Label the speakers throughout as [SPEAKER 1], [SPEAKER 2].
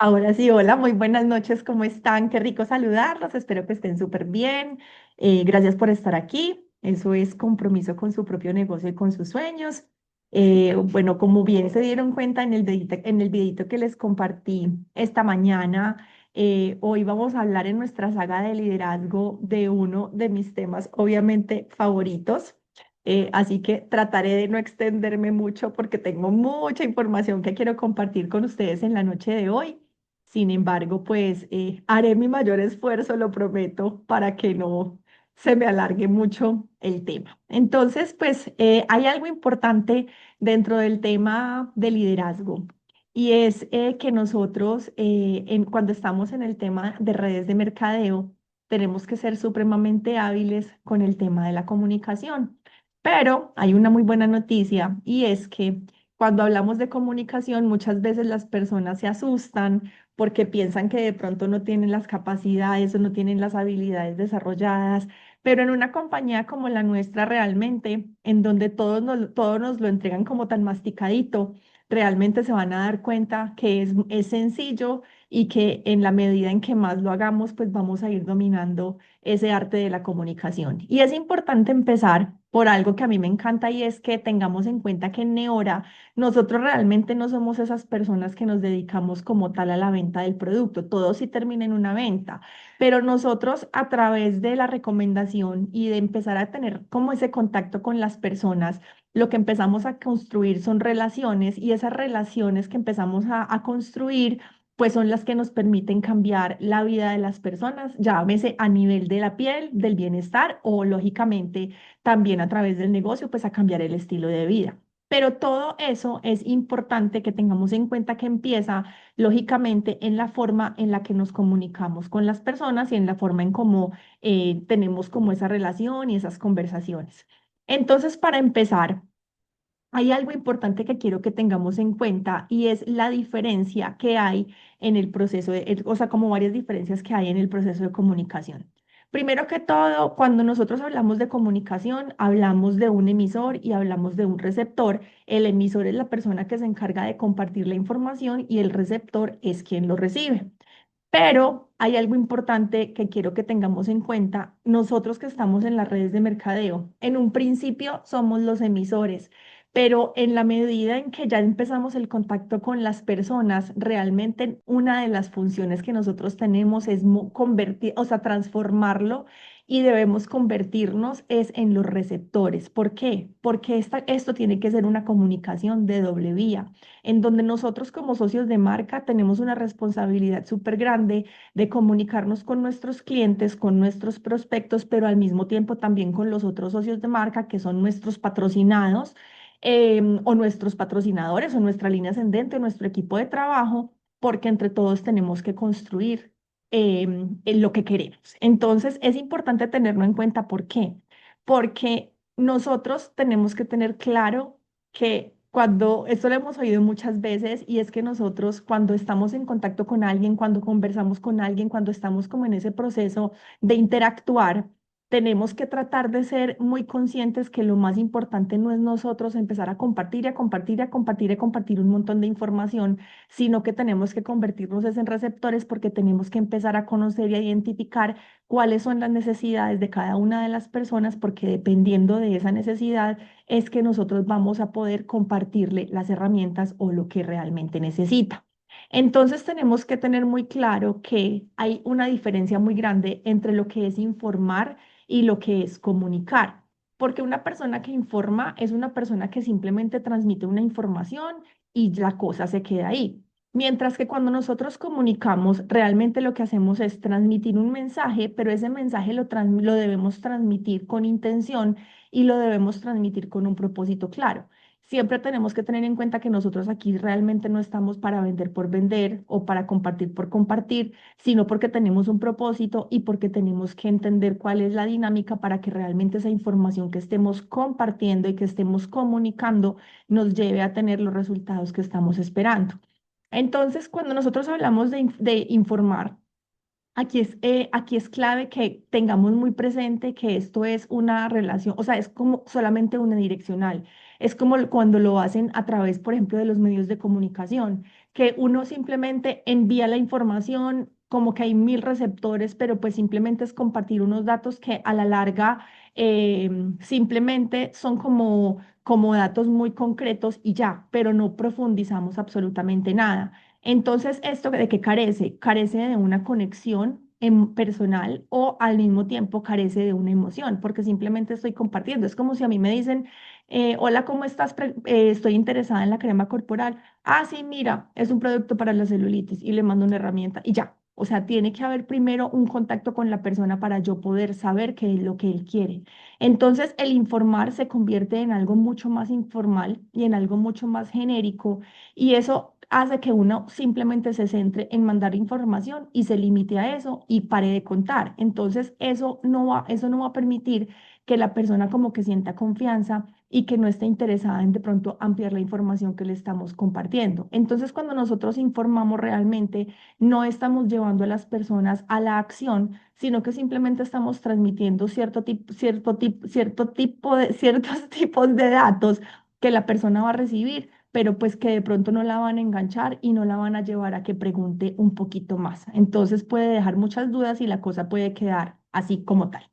[SPEAKER 1] Ahora sí, hola, muy buenas noches, ¿cómo están? Qué rico saludarlos, espero que estén súper bien. Gracias por estar aquí. Eso es compromiso con su propio negocio y con sus sueños. Bueno, como bien se dieron cuenta en el videito que les compartí esta mañana, hoy vamos a hablar en nuestra saga de liderazgo de uno de mis temas, obviamente, favoritos. Así que trataré de no extenderme mucho porque tengo mucha información que quiero compartir con ustedes en la noche de hoy. Sin embargo, pues haré mi mayor esfuerzo, lo prometo, para que no se me alargue mucho el tema. Entonces, pues hay algo importante dentro del tema de liderazgo y es que nosotros, cuando estamos en el tema de redes de mercadeo, tenemos que ser supremamente hábiles con el tema de la comunicación. Pero hay una muy buena noticia y es que cuando hablamos de comunicación, muchas veces las personas se asustan porque piensan que de pronto no tienen las capacidades o no tienen las habilidades desarrolladas, pero en una compañía como la nuestra realmente, en donde todos nos lo entregan como tan masticadito, realmente se van a dar cuenta que es sencillo y que en la medida en que más lo hagamos, pues vamos a ir dominando ese arte de la comunicación. Y es importante empezar por algo que a mí me encanta y es que tengamos en cuenta que en Neora nosotros realmente no somos esas personas que nos dedicamos como tal a la venta del producto. Todo sí termina en una venta, pero nosotros a través de la recomendación y de empezar a tener como ese contacto con las personas, lo que empezamos a construir son relaciones y esas relaciones que empezamos a construir pues son las que nos permiten cambiar la vida de las personas, llámese a nivel de la piel, del bienestar o lógicamente también a través del negocio, pues a cambiar el estilo de vida. Pero todo eso es importante que tengamos en cuenta que empieza, lógicamente, en la forma en la que nos comunicamos con las personas y en la forma en cómo tenemos como esa relación y esas conversaciones. Entonces, para empezar, hay algo importante que quiero que tengamos en cuenta y es la diferencia que hay en el proceso o sea, como varias diferencias que hay en el proceso de comunicación. Primero que todo, cuando nosotros hablamos de comunicación, hablamos de un emisor y hablamos de un receptor. El emisor es la persona que se encarga de compartir la información y el receptor es quien lo recibe. Pero hay algo importante que quiero que tengamos en cuenta. Nosotros que estamos en las redes de mercadeo, en un principio somos los emisores, pero en la medida en que ya empezamos el contacto con las personas, realmente una de las funciones que nosotros tenemos es convertir, o sea, transformarlo y debemos convertirnos es en los receptores. ¿Por qué? Porque esto tiene que ser una comunicación de doble vía en donde nosotros como socios de marca tenemos una responsabilidad súper grande de comunicarnos con nuestros clientes, con nuestros prospectos, pero al mismo tiempo también con los otros socios de marca que son nuestros patrocinados o nuestros patrocinadores o nuestra línea ascendente o nuestro equipo de trabajo, porque entre todos tenemos que construir en lo que queremos. Entonces, es importante tenerlo en cuenta. ¿Por qué? Porque nosotros tenemos que tener claro que cuando, esto lo hemos oído muchas veces, y es que nosotros cuando estamos en contacto con alguien, cuando conversamos con alguien, cuando estamos como en ese proceso de interactuar, tenemos que tratar de ser muy conscientes que lo más importante no es nosotros empezar a compartir y a compartir y a compartir y a compartir un montón de información, sino que tenemos que convertirnos en receptores porque tenemos que empezar a conocer y a identificar cuáles son las necesidades de cada una de las personas, porque dependiendo de esa necesidad, es que nosotros vamos a poder compartirle las herramientas o lo que realmente necesita. Entonces tenemos que tener muy claro que hay una diferencia muy grande entre lo que es informar y lo que es comunicar, porque una persona que informa es una persona que simplemente transmite una información y la cosa se queda ahí. Mientras que cuando nosotros comunicamos, realmente lo que hacemos es transmitir un mensaje, pero ese mensaje lo debemos transmitir con intención y lo debemos transmitir con un propósito claro. Siempre tenemos que tener en cuenta que nosotros aquí realmente no estamos para vender por vender o para compartir por compartir, sino porque tenemos un propósito y porque tenemos que entender cuál es la dinámica para que realmente esa información que estemos compartiendo y que estemos comunicando nos lleve a tener los resultados que estamos esperando. Entonces, cuando nosotros hablamos de informar, Aquí es clave que tengamos muy presente que esto es una relación, o sea, es como solamente unidireccional. Es como cuando lo hacen a través, por ejemplo, de los medios de comunicación, que uno simplemente envía la información, como que hay mil receptores, pero pues simplemente es compartir unos datos que a la larga simplemente son como datos muy concretos y ya, pero no profundizamos absolutamente nada. Entonces, ¿esto de qué carece? Carece de una conexión personal o al mismo tiempo carece de una emoción, porque simplemente estoy compartiendo. Es como si a mí me dicen, hola, ¿cómo estás? Estoy interesada en la crema corporal. Ah, sí, mira, es un producto para la celulitis y le mando una herramienta y ya. O sea, tiene que haber primero un contacto con la persona para yo poder saber qué es lo que él quiere. Entonces, el informar se convierte en algo mucho más informal y en algo mucho más genérico y eso hace que uno simplemente se centre en mandar información y se limite a eso y pare de contar. Entonces, eso no va a permitir que la persona como que sienta confianza y que no esté interesada en de pronto ampliar la información que le estamos compartiendo. Entonces, cuando nosotros informamos realmente, no estamos llevando a las personas a la acción, sino que simplemente estamos transmitiendo ciertos tipos de datos que la persona va a recibir, pero pues que de pronto no la van a enganchar y no la van a llevar a que pregunte un poquito más. Entonces puede dejar muchas dudas y la cosa puede quedar así como tal.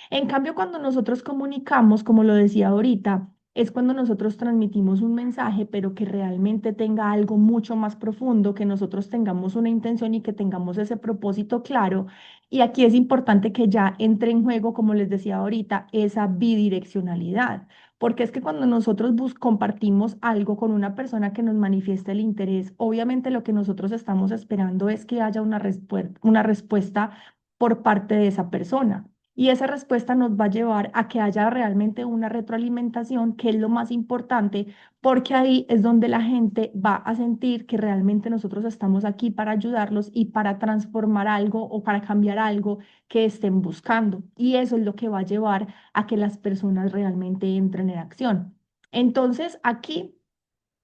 [SPEAKER 1] En cambio, cuando nosotros comunicamos, como lo decía ahorita, es cuando nosotros transmitimos un mensaje, pero que realmente tenga algo mucho más profundo, que nosotros tengamos una intención y que tengamos ese propósito claro. Y aquí es importante que ya entre en juego, como les decía ahorita, esa bidireccionalidad. Porque es que cuando nosotros compartimos algo con una persona que nos manifiesta el interés, obviamente lo que nosotros estamos esperando es que haya una respuesta por parte de esa persona. Y esa respuesta nos va a llevar a que haya realmente una retroalimentación, que es lo más importante, porque ahí es donde la gente va a sentir que realmente nosotros estamos aquí para ayudarlos y para transformar algo o para cambiar algo que estén buscando. Y eso es lo que va a llevar a que las personas realmente entren en acción. Entonces, aquí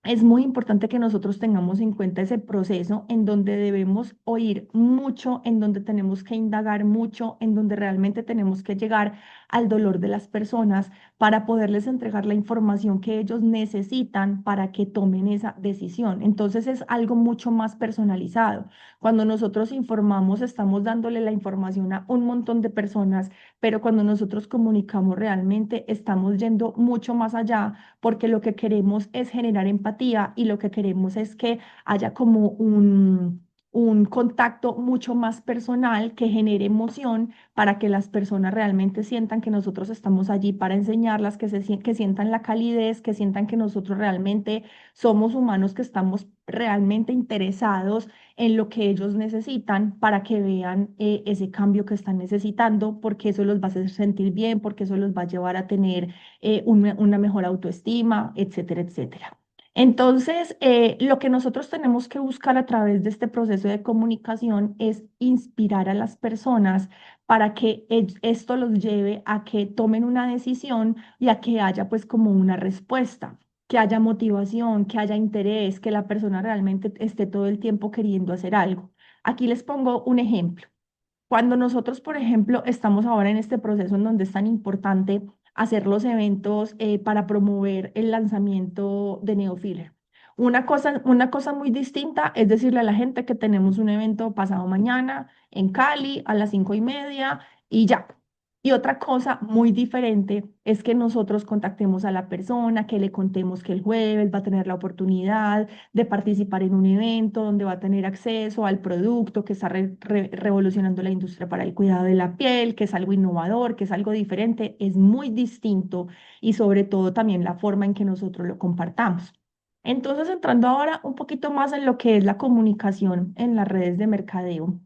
[SPEAKER 1] es muy importante que nosotros tengamos en cuenta ese proceso en donde debemos oír mucho, en donde tenemos que indagar mucho, en donde realmente tenemos que llegar al dolor de las personas para poderles entregar la información que ellos necesitan para que tomen esa decisión. Entonces es algo mucho más personalizado. Cuando nosotros informamos, estamos dándole la información a un montón de personas, pero cuando nosotros comunicamos realmente, estamos yendo mucho más allá porque lo que queremos es generar empatía y lo que queremos es que haya como un contacto mucho más personal que genere emoción para que las personas realmente sientan que nosotros estamos allí para enseñarlas, que sientan la calidez, que sientan que nosotros realmente somos humanos, que estamos realmente interesados en lo que ellos necesitan para que vean ese cambio que están necesitando, porque eso los va a hacer sentir bien, porque eso los va a llevar a tener una mejor autoestima, etcétera, etcétera. Entonces, lo que nosotros tenemos que buscar a través de este proceso de comunicación es inspirar a las personas para que esto los lleve a que tomen una decisión y a que haya pues como una respuesta, que haya motivación, que haya interés, que la persona realmente esté todo el tiempo queriendo hacer algo. Aquí les pongo un ejemplo. Cuando nosotros, por ejemplo, estamos ahora en este proceso en donde es tan importante hacer los eventos para promover el lanzamiento de Neofiller. Una cosa muy distinta es decirle a la gente que tenemos un evento pasado mañana en Cali a las 5:30 y ya. Y otra cosa muy diferente es que nosotros contactemos a la persona, que le contemos que el jueves va a tener la oportunidad de participar en un evento donde va a tener acceso al producto que está revolucionando la industria para el cuidado de la piel, que es algo innovador, que es algo diferente, es muy distinto y sobre todo también la forma en que nosotros lo compartamos. Entonces, entrando ahora un poquito más en lo que es la comunicación en las redes de mercadeo.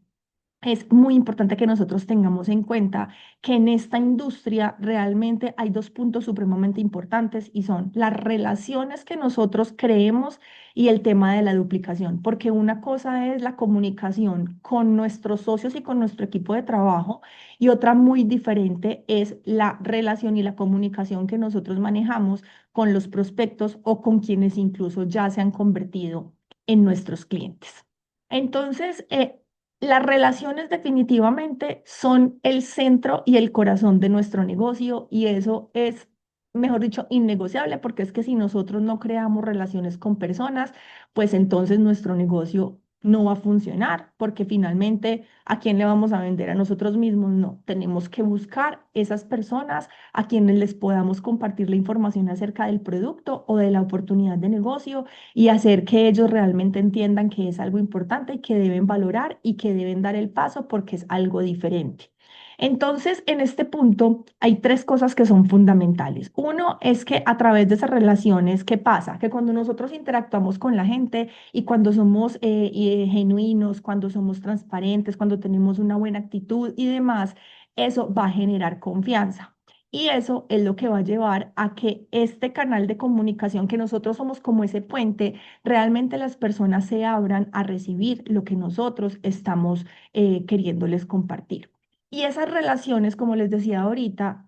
[SPEAKER 1] Es muy importante que nosotros tengamos en cuenta que en esta industria realmente hay dos puntos supremamente importantes y son las relaciones que nosotros creemos y el tema de la duplicación, porque una cosa es la comunicación con nuestros socios y con nuestro equipo de trabajo y otra muy diferente es la relación y la comunicación que nosotros manejamos con los prospectos o con quienes incluso ya se han convertido en nuestros clientes. Entonces, Las relaciones definitivamente son el centro y el corazón de nuestro negocio y eso es, mejor dicho, innegociable porque es que si nosotros no creamos relaciones con personas, pues entonces nuestro negocio no va a funcionar porque finalmente ¿a quién le vamos a vender? ¿A nosotros mismos? No, tenemos que buscar esas personas a quienes les podamos compartir la información acerca del producto o de la oportunidad de negocio y hacer que ellos realmente entiendan que es algo importante y que deben valorar y que deben dar el paso porque es algo diferente. Entonces, en este punto hay tres cosas que son fundamentales. Uno es que a través de esas relaciones, ¿qué pasa? Que cuando nosotros interactuamos con la gente y cuando somos genuinos, cuando somos transparentes, cuando tenemos una buena actitud y demás, eso va a generar confianza. Y eso es lo que va a llevar a que este canal de comunicación, que nosotros somos como ese puente, realmente las personas se abran a recibir lo que nosotros estamos queriéndoles compartir. Y esas relaciones, como les decía ahorita,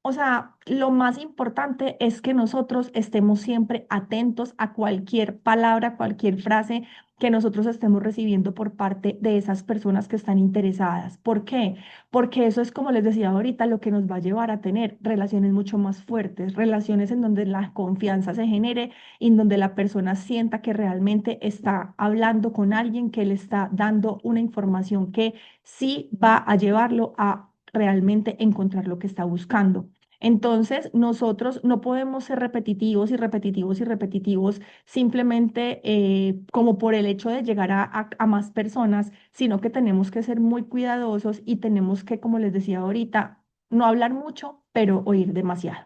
[SPEAKER 1] o sea, lo más importante es que nosotros estemos siempre atentos a cualquier palabra, cualquier frase que nosotros estemos recibiendo por parte de esas personas que están interesadas. ¿Por qué? Porque eso es, como les decía ahorita, lo que nos va a llevar a tener relaciones mucho más fuertes, relaciones en donde la confianza se genere y en donde la persona sienta que realmente está hablando con alguien que le está dando una información que sí va a llevarlo a realmente encontrar lo que está buscando. Entonces, nosotros no podemos ser repetitivos y repetitivos y repetitivos simplemente como por el hecho de llegar a más personas, sino que tenemos que ser muy cuidadosos y tenemos que, como les decía ahorita, no hablar mucho, pero oír demasiado.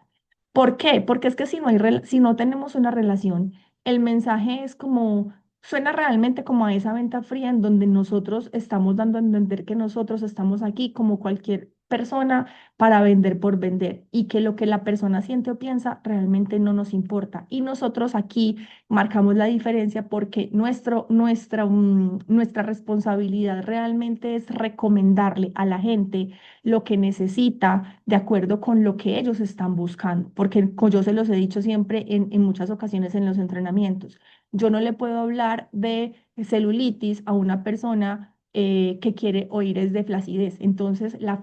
[SPEAKER 1] ¿Por qué? Porque es que si no si no tenemos una relación, el mensaje es como, suena realmente como a esa venta fría en donde nosotros estamos dando a entender que nosotros estamos aquí como cualquier persona para vender por vender y que lo que la persona siente o piensa realmente no nos importa. Y nosotros aquí marcamos la diferencia porque nuestra responsabilidad realmente es recomendarle a la gente lo que necesita de acuerdo con lo que ellos están buscando, porque yo se los he dicho siempre en muchas ocasiones en los entrenamientos. Yo no le puedo hablar de celulitis a una persona que quiere oír es de flacidez. Entonces, la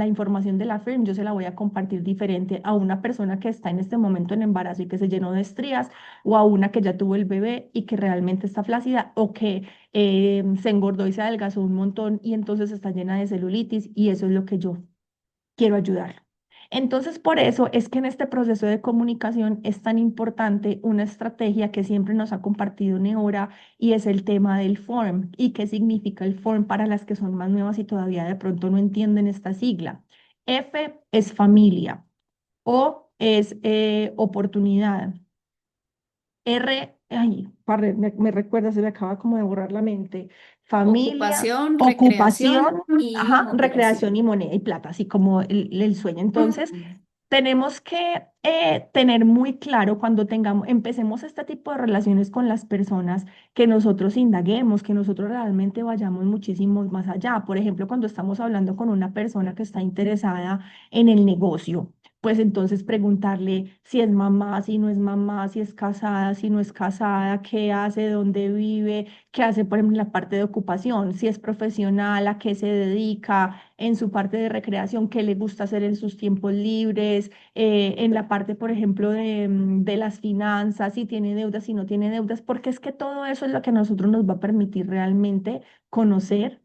[SPEAKER 1] información de la FIRM yo se la voy a compartir diferente a una persona que está en este momento en embarazo y que se llenó de estrías o a una que ya tuvo el bebé y que realmente está flácida o que se engordó y se adelgazó un montón y entonces está llena de celulitis y eso es lo que yo quiero ayudar. Entonces, por eso es que en este proceso de comunicación es tan importante una estrategia que siempre nos ha compartido Neora y es el tema del FORM. ¿Y qué significa el FORM para las que son más nuevas y todavía de pronto no entienden esta sigla? F es familia, O es oportunidad, me recuerda, se me acaba como de borrar la mente. Familia,
[SPEAKER 2] Ocupación, recreación
[SPEAKER 1] ocupación,
[SPEAKER 2] y
[SPEAKER 1] ajá, recreación
[SPEAKER 2] motivación.
[SPEAKER 1] y moneda y plata, así como el sueño. Entonces,
[SPEAKER 2] Mm.
[SPEAKER 1] tenemos que tener muy claro cuando empecemos este tipo de relaciones con las personas, que nosotros indaguemos, que nosotros realmente vayamos muchísimo más allá. Por ejemplo, cuando estamos hablando con una persona que está interesada en el negocio, pues entonces preguntarle si es mamá, si no es mamá, si es casada, si no es casada, qué hace, dónde vive, qué hace, por ejemplo, en la parte de ocupación, si es profesional, a qué se dedica, en su parte de recreación, qué le gusta hacer en sus tiempos libres, en la parte, por ejemplo, de las finanzas, si tiene deudas, si no tiene deudas, porque es que todo eso es lo que a nosotros nos va a permitir realmente conocer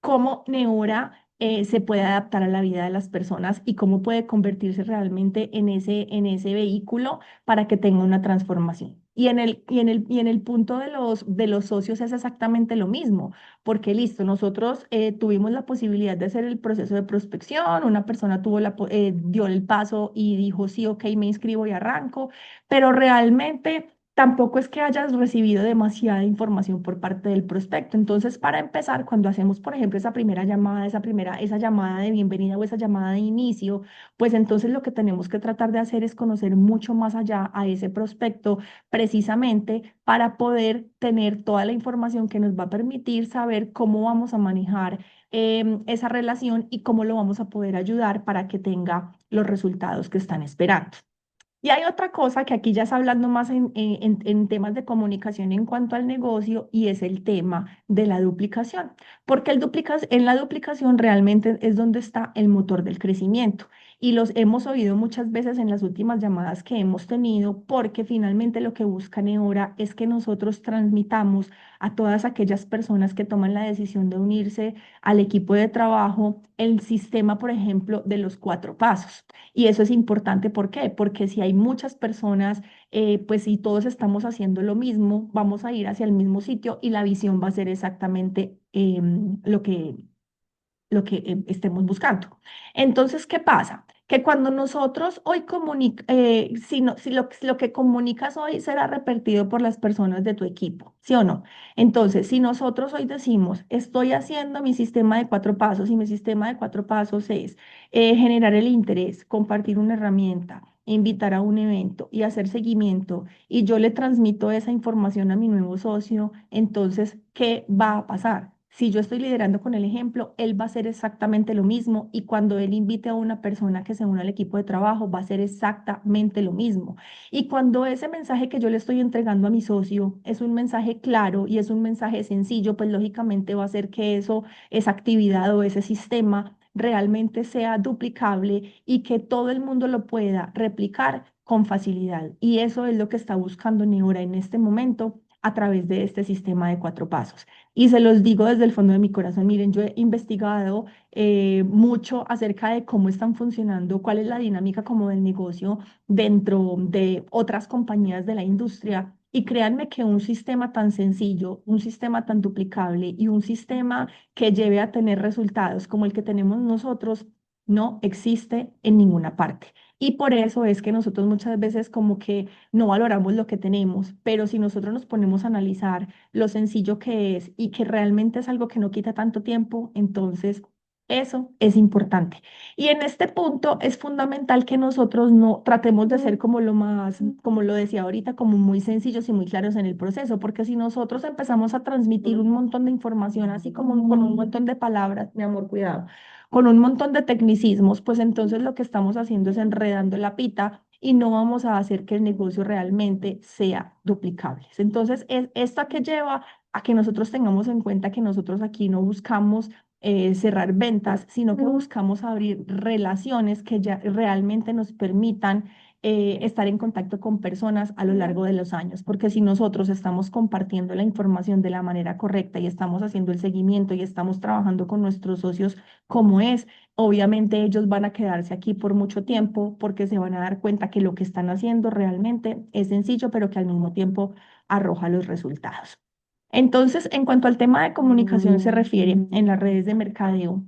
[SPEAKER 1] cómo Neura se puede adaptar a la vida de las personas y cómo puede convertirse realmente en ese vehículo para que tenga una transformación. Y en el punto de los socios es exactamente lo mismo, porque listo, nosotros tuvimos la posibilidad de hacer el proceso de prospección, una persona dio el paso y dijo, sí, ok, me inscribo y arranco, pero realmente tampoco es que hayas recibido demasiada información por parte del prospecto. Entonces, para empezar, cuando hacemos, por ejemplo, esa primera llamada, esa llamada de bienvenida o esa llamada de inicio, pues entonces lo que tenemos que tratar de hacer es conocer mucho más allá a ese prospecto, precisamente para poder tener toda la información que nos va a permitir saber cómo vamos a manejar esa relación y cómo lo vamos a poder ayudar para que tenga los resultados que están esperando. Y hay otra cosa que aquí ya está hablando más en temas de comunicación en cuanto al negocio y es el tema de la duplicación, porque en la duplicación realmente es donde está el motor del crecimiento. Y los hemos oído muchas veces en las últimas llamadas que hemos tenido, porque finalmente lo que busca Neora es que nosotros transmitamos a todas aquellas personas que toman la decisión de unirse al equipo de trabajo el sistema, por ejemplo, de los 4 pasos. Y eso es importante, ¿por qué? Porque si hay muchas personas, pues si todos estamos haciendo lo mismo, vamos a ir hacia el mismo sitio y la visión va a ser exactamente lo que estemos buscando. Entonces, ¿qué pasa? Que cuando nosotros hoy si, no- si lo que comunicas hoy será repetido por las personas de tu equipo, ¿sí o no? Entonces, si nosotros hoy decimos, estoy haciendo mi sistema de 4 pasos y mi sistema de 4 pasos es generar el interés, compartir una herramienta, invitar a un evento y hacer seguimiento, y yo le transmito esa información a mi nuevo socio, entonces, ¿qué va a pasar? Si yo estoy liderando con el ejemplo, él va a hacer exactamente lo mismo, y cuando él invite a una persona que se una al equipo de trabajo, va a hacer exactamente lo mismo. Y cuando ese mensaje que yo le estoy entregando a mi socio es un mensaje claro y es un mensaje sencillo, pues lógicamente va a hacer que esa actividad o ese sistema realmente sea duplicable y que todo el mundo lo pueda replicar con facilidad. Y eso es lo que está buscando Neura en este momento a través de este sistema de 4 pasos. Y se los digo desde el fondo de mi corazón, miren, yo he investigado mucho acerca de cómo están funcionando, cuál es la dinámica como del negocio dentro de otras compañías de la industria. Y créanme que un sistema tan sencillo, un sistema tan duplicable y un sistema que lleve a tener resultados como el que tenemos nosotros, no existe en ninguna parte. Y por eso es que nosotros muchas veces como que no valoramos lo que tenemos, pero si nosotros nos ponemos a analizar lo sencillo que es y que realmente es algo que no quita tanto tiempo, entonces eso es importante. Y en este punto es fundamental que nosotros no tratemos de ser como lo más, como lo decía ahorita, como muy sencillos y muy claros en el proceso, porque si nosotros empezamos a transmitir un montón de información, así como con un montón de palabras, mi amor, cuidado, con un montón de tecnicismos, pues entonces lo que estamos haciendo es enredando la pita y no vamos a hacer que el negocio realmente sea duplicable. Entonces, es esta que lleva a que nosotros tengamos en cuenta que nosotros aquí no buscamos cerrar ventas, sino que buscamos abrir relaciones que ya realmente nos permitan estar en contacto con personas a lo largo de los años, porque si nosotros estamos compartiendo la información de la manera correcta y estamos haciendo el seguimiento y estamos trabajando con nuestros socios como es, obviamente ellos van a quedarse aquí por mucho tiempo porque se van a dar cuenta que lo que están haciendo realmente es sencillo, pero que al mismo tiempo arroja los resultados. Entonces, en cuanto al tema de comunicación se refiere en las redes de mercadeo,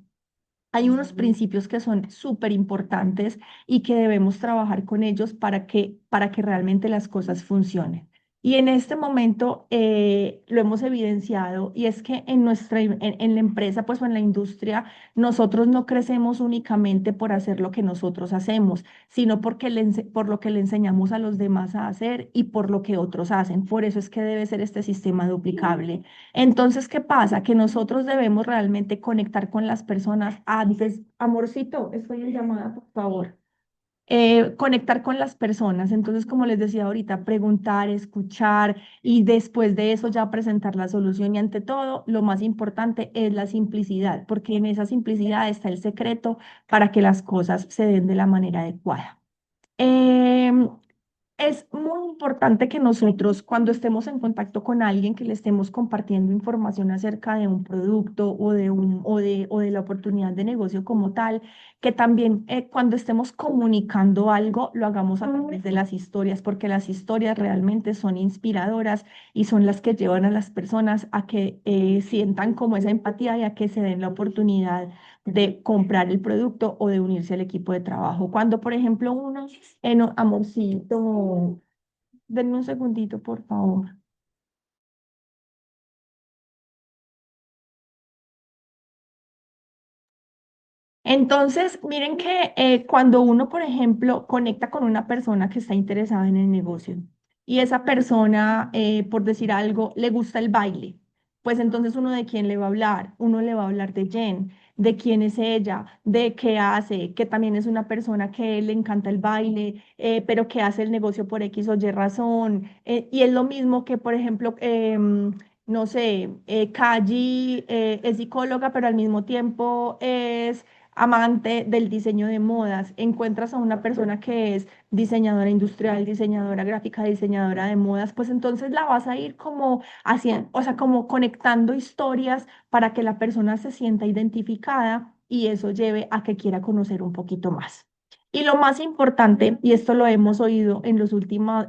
[SPEAKER 1] hay unos principios que son súper importantes y que debemos trabajar con ellos para que realmente las cosas funcionen. Y en este momento lo hemos evidenciado, y es que en la empresa, pues, o en la industria, nosotros no crecemos únicamente por hacer lo que nosotros hacemos, sino por lo que le enseñamos a los demás a hacer y por lo que otros hacen. Por eso es que debe ser este sistema duplicable. Entonces, ¿qué pasa? Que nosotros debemos realmente conectar con las personas antes. Amorcito, estoy en llamada, por favor. Conectar con las personas. Entonces, como les decía ahorita, preguntar, escuchar y después de eso ya presentar la solución. Y ante todo, lo más importante es la simplicidad, porque en esa simplicidad está el secreto para que las cosas se den de la manera adecuada. Em, es muy importante que nosotros, cuando estemos en contacto con alguien, que le estemos compartiendo información acerca de un producto o de la oportunidad de negocio como tal, que también cuando estemos comunicando algo, lo hagamos a través de las historias, porque las historias realmente son inspiradoras y son las que llevan a las personas a que sientan como esa empatía y a que se den la oportunidad de comprar el producto o de unirse al equipo de trabajo. Cuando, por ejemplo, uno amorcito, denme un segundito, por favor. Entonces, miren que cuando uno, por ejemplo, conecta con una persona que está interesada en el negocio y esa persona, por decir algo, le gusta el baile, pues entonces uno de quién le va a hablar, uno le va a hablar de Jen. de quién es ella, de qué hace, que también es una persona que le encanta el baile, pero que hace el negocio por X o Y razón. Y es lo mismo que, por ejemplo, no sé, Kaji es psicóloga, pero al mismo tiempo es amante del diseño de modas. Encuentras a una persona que es diseñadora industrial, diseñadora gráfica, diseñadora de modas, pues entonces la vas a ir como haciendo, o sea, como conectando historias para que la persona se sienta identificada y eso lleve a que quiera conocer un poquito más. Y lo más importante, y esto lo hemos oído en los últimos,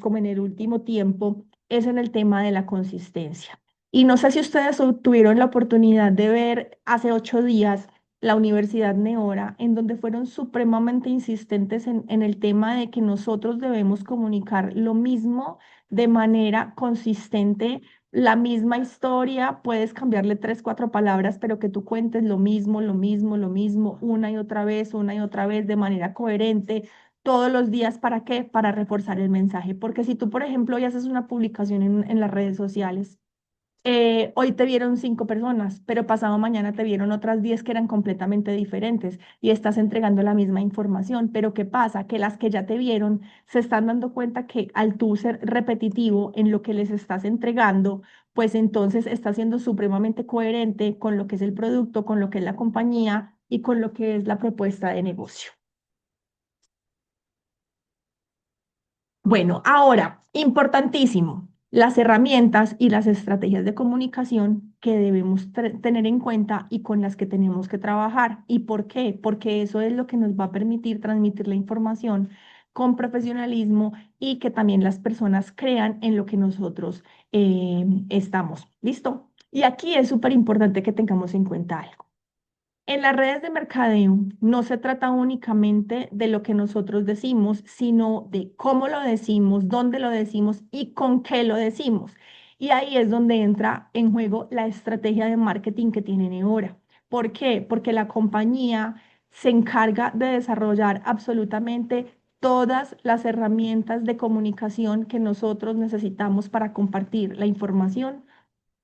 [SPEAKER 1] como en el último tiempo, es en el tema de la consistencia. Y no sé si ustedes tuvieron la oportunidad de ver hace 8 días la Universidad Neora, en donde fueron supremamente insistentes en el tema de que nosotros debemos comunicar lo mismo de manera consistente, la misma historia, puedes cambiarle tres, cuatro palabras, pero que tú cuentes lo mismo, lo mismo, lo mismo, una y otra vez, de manera coherente. Todos los días, ¿para qué? Para reforzar el mensaje. Porque si tú, por ejemplo, hoy haces una publicación en las redes sociales, hoy te vieron 5 personas, pero pasado mañana te vieron otras 10 que eran completamente diferentes y estás entregando la misma información. Pero ¿qué pasa? Que las que ya te vieron se están dando cuenta que al tú ser repetitivo en lo que les estás entregando, pues entonces estás siendo supremamente coherente con lo que es el producto, con lo que es la compañía y con lo que es la propuesta de negocio. Bueno, ahora, importantísimo, las herramientas y las estrategias de comunicación que debemos tener en cuenta y con las que tenemos que trabajar. ¿Y por qué? Porque eso es lo que nos va a permitir transmitir la información con profesionalismo y que también las personas crean en lo que nosotros estamos. ¿Listo? Y aquí es súper importante que tengamos en cuenta algo. En las redes de mercadeo no se trata únicamente de lo que nosotros decimos, sino de cómo lo decimos, dónde lo decimos y con qué lo decimos. Y ahí es donde entra en juego la estrategia de marketing que tiene Neora. ¿Por qué? Porque la compañía se encarga de desarrollar absolutamente todas las herramientas de comunicación que nosotros necesitamos para compartir la información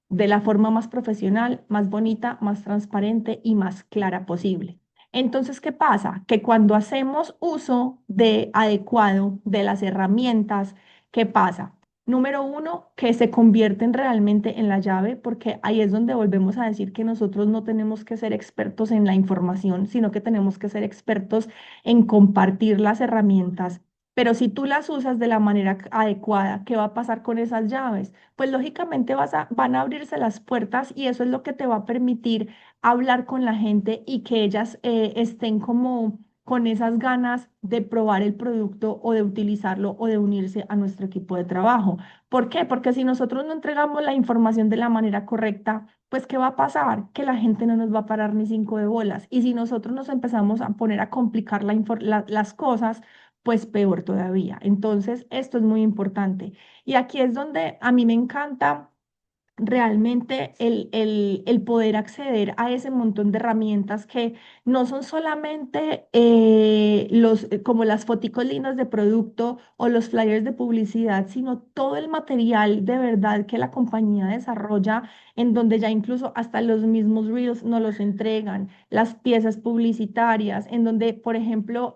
[SPEAKER 1] de la forma más profesional, más bonita, más transparente y más clara posible. Entonces, ¿qué pasa? Que cuando hacemos uso de adecuado de las herramientas, ¿qué pasa? Número uno, que se convierten realmente en la llave, porque ahí es donde volvemos a decir que nosotros no tenemos que ser expertos en la información, sino que tenemos que ser expertos en compartir las herramientas. Pero si tú las usas de la manera adecuada, ¿qué va a pasar con esas llaves? Pues lógicamente van a abrirse las puertas y eso es lo que te va a permitir hablar con la gente y que ellas estén como con esas ganas de probar el producto o de utilizarlo o de unirse a nuestro equipo de trabajo. ¿Por qué? Porque si nosotros no entregamos la información de la manera correcta, pues ¿qué va a pasar? Que la gente no nos va a parar ni cinco de bolas. Y si nosotros nos empezamos a poner a complicar las cosas, pues peor todavía. Entonces, esto es muy importante. Y aquí es donde a mí me encanta realmente el poder acceder a ese montón de herramientas que no son solamente como las foticos lindas de producto o los flyers de publicidad, sino todo el material de verdad que la compañía desarrolla, en donde ya incluso hasta los mismos reels nos los entregan, las piezas publicitarias, en donde, por ejemplo,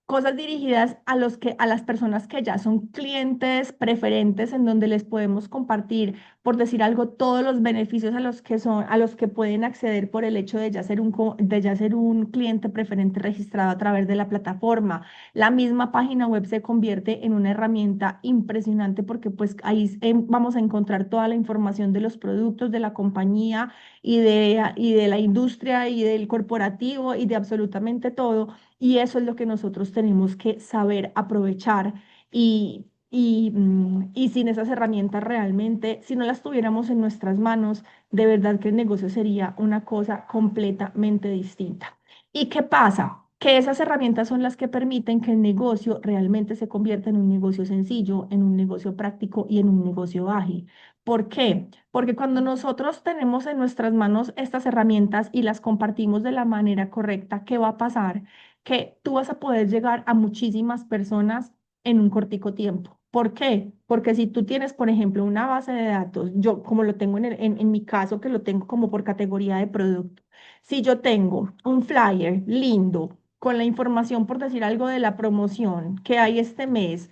[SPEAKER 1] cosas dirigidas a las personas que ya son clientes preferentes, en donde les podemos compartir, por decir algo, todos los beneficios a los que pueden acceder por el hecho de ya ser de ya ser un cliente preferente registrado a través de la plataforma. La misma página web se convierte en una herramienta impresionante porque pues ahí vamos a encontrar toda la información de los productos de la compañía y de la industria y del corporativo y de absolutamente todo, y eso es lo que nosotros tenemos que saber aprovechar y sin esas herramientas realmente, si no las tuviéramos en nuestras manos, de verdad que el negocio sería una cosa completamente distinta. ¿Y qué pasa? Que esas herramientas son las que permiten que el negocio realmente se convierta en un negocio sencillo, en un negocio práctico y en un negocio ágil. ¿Por qué? Porque cuando nosotros tenemos en nuestras manos estas herramientas y las compartimos de la manera correcta, ¿qué va a pasar? Que tú vas a poder llegar a muchísimas personas en un cortico tiempo. ¿Por qué? Porque si tú tienes, por ejemplo, una base de datos, yo como lo tengo en mi caso, que lo tengo como por categoría de producto, si yo tengo un flyer lindo con la información, por decir algo, de la promoción que hay este mes,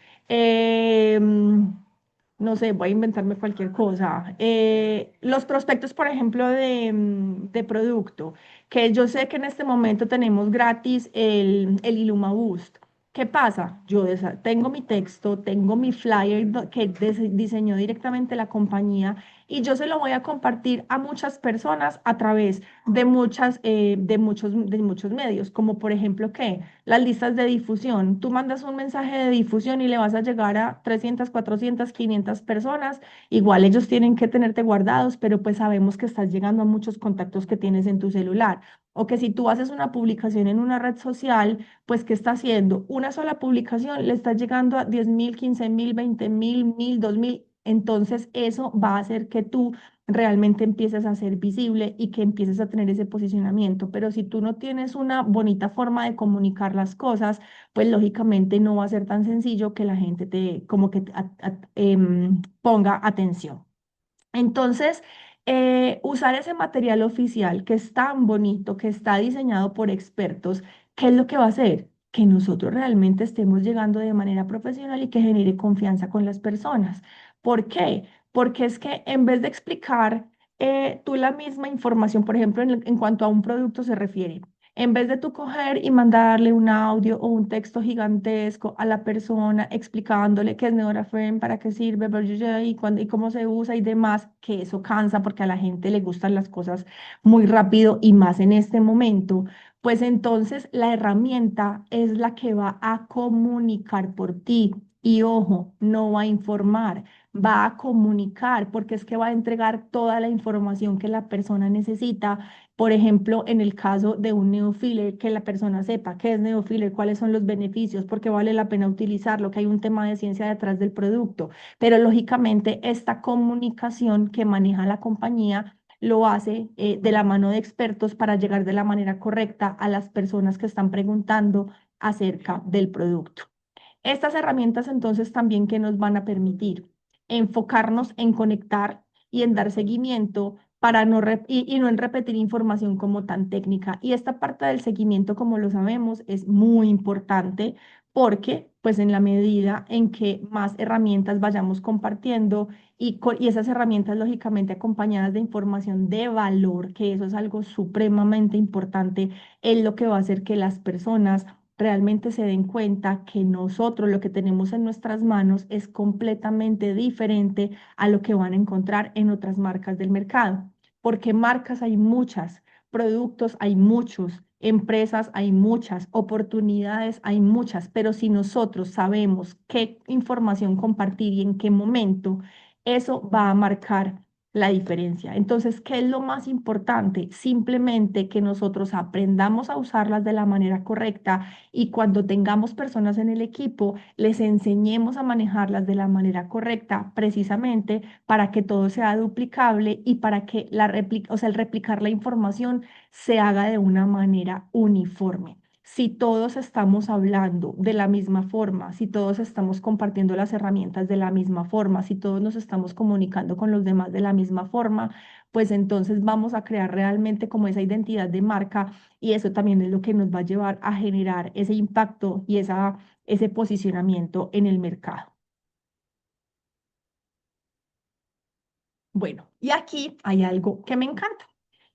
[SPEAKER 1] no sé, voy a inventarme cualquier cosa. Los prospectos, por ejemplo, de producto, que yo sé que en este momento tenemos gratis el Iluma Boost. ¿Qué pasa? Yo tengo mi texto, tengo mi flyer que diseñó directamente la compañía y yo se lo voy a compartir a muchas personas a través de muchos medios, como por ejemplo, ¿qué? Las listas de difusión. Tú mandas un mensaje de difusión y le vas a llegar a 300, 400, 500 personas. Igual ellos tienen que tenerte guardados, pero pues sabemos que estás llegando a muchos contactos que tienes en tu celular. O que si tú haces una publicación en una red social, pues ¿qué está haciendo? Una sola publicación le está llegando a 10.000, 15.000, 20.000, 1.000, 2.000. Entonces eso va a hacer que tú realmente empieces a ser visible y que empieces a tener ese posicionamiento. Pero si tú no tienes una bonita forma de comunicar las cosas, pues lógicamente no va a ser tan sencillo que la gente te como que ponga atención. Entonces, usar ese material oficial que es tan bonito, que está diseñado por expertos, ¿qué es lo que va a hacer? Que nosotros realmente estemos llegando de manera profesional y que genere confianza con las personas. ¿Por qué? Porque es que en vez de explicar tú la misma información, por ejemplo, en cuanto a un producto se refiere, en vez de tú coger y mandarle un audio o un texto gigantesco a la persona explicándole qué es Neuraframe, para qué sirve, bla, bla, bla, y, cuándo, y cómo se usa y demás, que eso cansa porque a la gente le gustan las cosas muy rápido y más en este momento, pues entonces la herramienta es la que va a comunicar por ti. Y ojo, no va a informar, va a comunicar, porque es que va a entregar toda la información que la persona necesita. Por ejemplo, en el caso de un neofiller, que la persona sepa qué es neofiller, cuáles son los beneficios, por qué vale la pena utilizarlo, que hay un tema de ciencia detrás del producto. Pero lógicamente esta comunicación que maneja la compañía lo hace de la mano de expertos para llegar de la manera correcta a las personas que están preguntando acerca del producto. Estas herramientas entonces también que nos van a permitir enfocarnos en conectar y en dar seguimiento para y no en repetir información como tan técnica. Y esta parte del seguimiento, como lo sabemos, es muy importante porque pues en la medida en que más herramientas vayamos compartiendo y esas herramientas lógicamente acompañadas de información de valor, que eso es algo supremamente importante, es lo que va a hacer que las personas realmente se den cuenta que nosotros lo que tenemos en nuestras manos es completamente diferente a lo que van a encontrar en otras marcas del mercado. Porque marcas hay muchas, productos hay muchos, empresas hay muchas, oportunidades hay muchas, pero si nosotros sabemos qué información compartir y en qué momento, eso va a marcar la diferencia. Entonces, ¿qué es lo más importante? Simplemente que nosotros aprendamos a usarlas de la manera correcta y cuando tengamos personas en el equipo, les enseñemos a manejarlas de la manera correcta, precisamente para que todo sea duplicable y para que o sea, el replicar la información se haga de una manera uniforme. Si todos estamos hablando de la misma forma, si todos estamos compartiendo las herramientas de la misma forma, si todos nos estamos comunicando con los demás de la misma forma, pues entonces vamos a crear realmente como esa identidad de marca y eso también es lo que nos va a llevar a generar ese impacto y ese posicionamiento en el mercado. Bueno, y aquí hay algo que me encanta,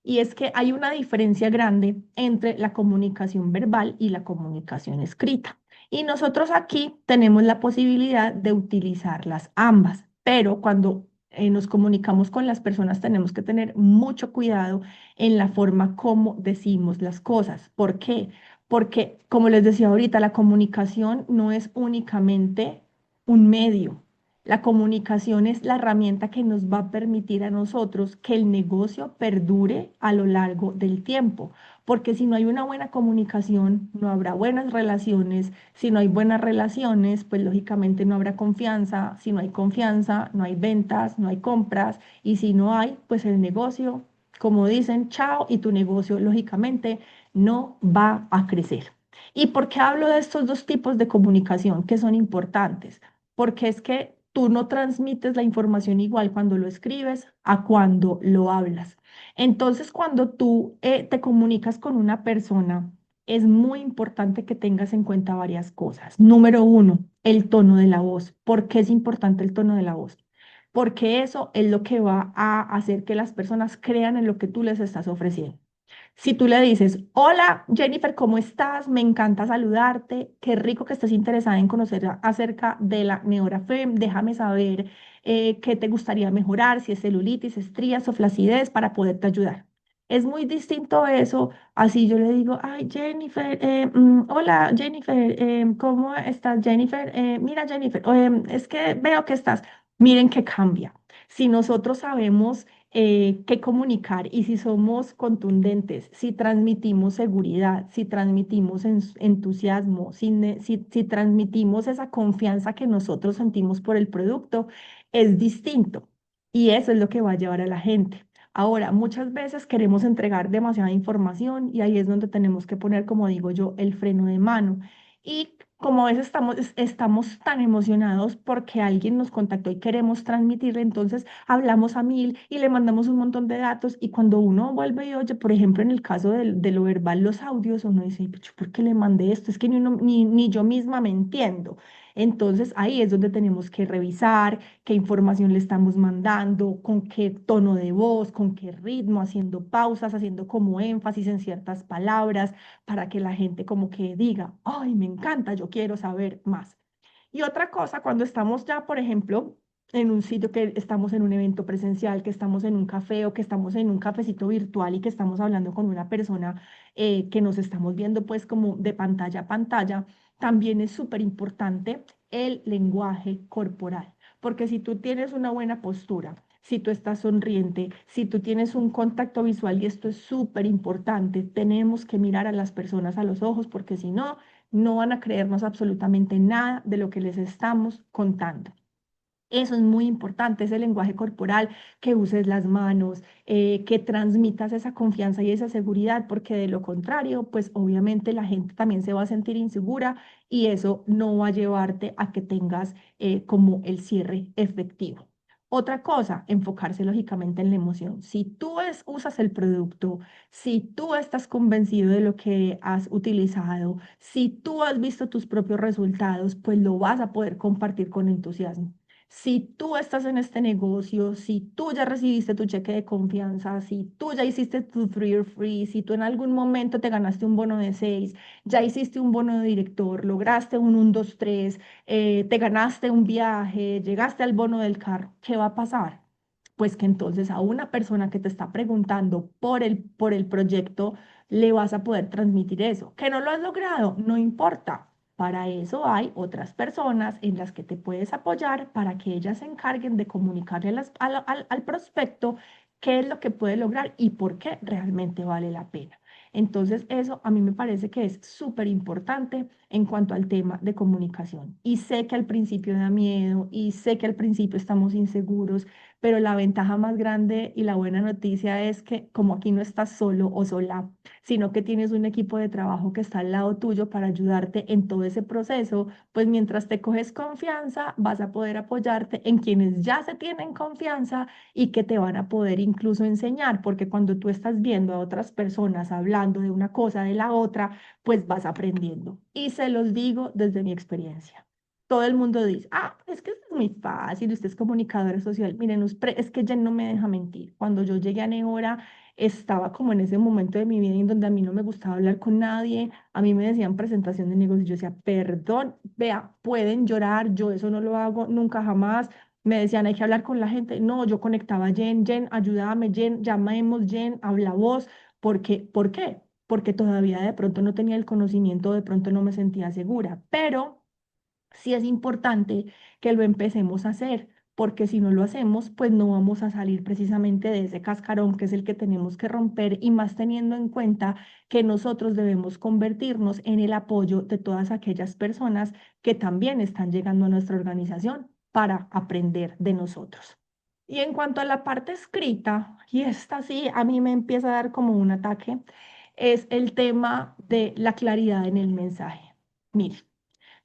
[SPEAKER 1] y es que hay una diferencia grande entre la comunicación verbal y la comunicación escrita. Y nosotros aquí tenemos la posibilidad de utilizarlas ambas, pero cuando nos comunicamos con las personas tenemos que tener mucho cuidado en la forma como decimos las cosas. ¿Por qué? Porque, como les decía ahorita, la comunicación no es únicamente un medio. La comunicación es la herramienta que nos va a permitir a nosotros que el negocio perdure a lo largo del tiempo, porque si no hay una buena comunicación, no habrá buenas relaciones, si no hay buenas relaciones, pues lógicamente no habrá confianza, si no hay confianza, no hay ventas, no hay compras, y si no hay, pues el negocio, como dicen, chao, y tu negocio lógicamente no va a crecer. ¿Y por qué hablo de estos dos tipos de comunicación que son importantes? porque es que tú no transmites la información igual cuando lo escribes a cuando lo hablas. Entonces, cuando tú te comunicas con una persona, es muy importante que tengas en cuenta varias cosas. Número uno, el tono de la voz. ¿Por qué es importante el tono de la voz? Porque eso es lo que va a hacer que las personas crean en lo que tú les estás ofreciendo. Si tú le dices, hola Jennifer, ¿cómo estás? Me encanta saludarte. Qué rico que estés interesada en conocer acerca de la Neurafem. Déjame saber qué te gustaría mejorar, si es celulitis, estrías o flacidez, para poderte ayudar. Es muy distinto eso. Así yo le digo, ay Jennifer, hola Jennifer, ¿cómo estás Jennifer? Mira Jennifer, es que veo que estás. Miren que cambia. Si nosotros sabemos qué comunicar y si somos contundentes, si transmitimos seguridad, si transmitimos entusiasmo, si transmitimos esa confianza que nosotros sentimos por el producto, es distinto. Y eso es lo que va a llevar a la gente. Ahora, muchas veces queremos entregar demasiada información y ahí es donde tenemos que poner, como digo yo, el freno de mano. Y como a veces estamos tan emocionados porque alguien nos contactó y queremos transmitirle, entonces hablamos a mil y le mandamos un montón de datos y cuando uno vuelve y oye, por ejemplo, en el caso de lo verbal, los audios, uno dice, "Pero, ¿por qué le mandé esto? Es que ni yo misma me entiendo". Entonces ahí es donde tenemos que revisar qué información le estamos mandando, con qué tono de voz, con qué ritmo, haciendo pausas, haciendo como énfasis en ciertas palabras para que la gente como que diga, ay, me encanta, yo quiero saber más. Y otra cosa, cuando estamos ya, por ejemplo, en un sitio, que estamos en un evento presencial, que estamos en un café o que estamos en un cafecito virtual y que estamos hablando con una persona que nos estamos viendo pues como de pantalla a pantalla, también es súper importante el lenguaje corporal, porque si tú tienes una buena postura, si tú estás sonriente, si tú tienes un contacto visual, y esto es súper importante, tenemos que mirar a las personas a los ojos, porque si no, no van a creernos absolutamente nada de lo que les estamos contando. Eso es muy importante, ese lenguaje corporal, que uses las manos, que transmitas esa confianza y esa seguridad, porque de lo contrario, pues obviamente la gente también se va a sentir insegura y eso no va a llevarte a que tengas como el cierre efectivo. Otra cosa, enfocarse lógicamente en la emoción. Si tú usas el producto, si tú estás convencido de lo que has utilizado, si tú has visto tus propios resultados, pues lo vas a poder compartir con entusiasmo. Si tú estás en este negocio, si tú ya recibiste tu cheque de confianza, si tú ya hiciste tu 3 or free, si tú en algún momento te ganaste un bono de 6, ya hiciste un bono de director, lograste un 1, 2, 3, te ganaste un viaje, llegaste al bono del carro, ¿qué va a pasar? Pues que entonces a una persona que te está preguntando por el proyecto le vas a poder transmitir eso. ¿Que no lo has logrado? No importa. Para eso hay otras personas en las que te puedes apoyar para que ellas se encarguen de comunicarle al prospecto qué es lo que puede lograr y por qué realmente vale la pena. Entonces, eso a mí me parece que es súper importante en cuanto al tema de comunicación. Y sé que al principio da miedo y sé que al principio estamos inseguros, pero la ventaja más grande y la buena noticia es que como aquí no estás solo o sola, sino que tienes un equipo de trabajo que está al lado tuyo para ayudarte en todo ese proceso, pues mientras te coges confianza, vas a poder apoyarte en quienes ya se tienen confianza y que te van a poder incluso enseñar, porque cuando tú estás viendo a otras personas hablando de una cosa, de la otra, pues vas aprendiendo. Y se los digo desde mi experiencia. Todo el mundo dice, es que esto es muy fácil, usted es comunicadora social. Miren, es que Jen no me deja mentir. Cuando yo llegué a Nehora, estaba como en ese momento de mi vida en donde a mí no me gustaba hablar con nadie, a mí me decían presentación de negocios, yo decía, perdón, vea, pueden llorar, yo eso no lo hago nunca jamás. Me decían, hay que hablar con la gente. No, yo conectaba, Jen, Jen, ayúdame, Jen, llamemos, Jen, habla voz. ¿Por qué? Porque todavía de pronto no tenía el conocimiento, de pronto no me sentía segura, pero sí es importante que lo empecemos a hacer, porque si no lo hacemos, pues no vamos a salir precisamente de ese cascarón que es el que tenemos que romper, y más teniendo en cuenta que nosotros debemos convertirnos en el apoyo de todas aquellas personas que también están llegando a nuestra organización para aprender de nosotros. Y en cuanto a la parte escrita, y esta sí a mí me empieza a dar como un ataque, es el tema de la claridad en el mensaje. Mire.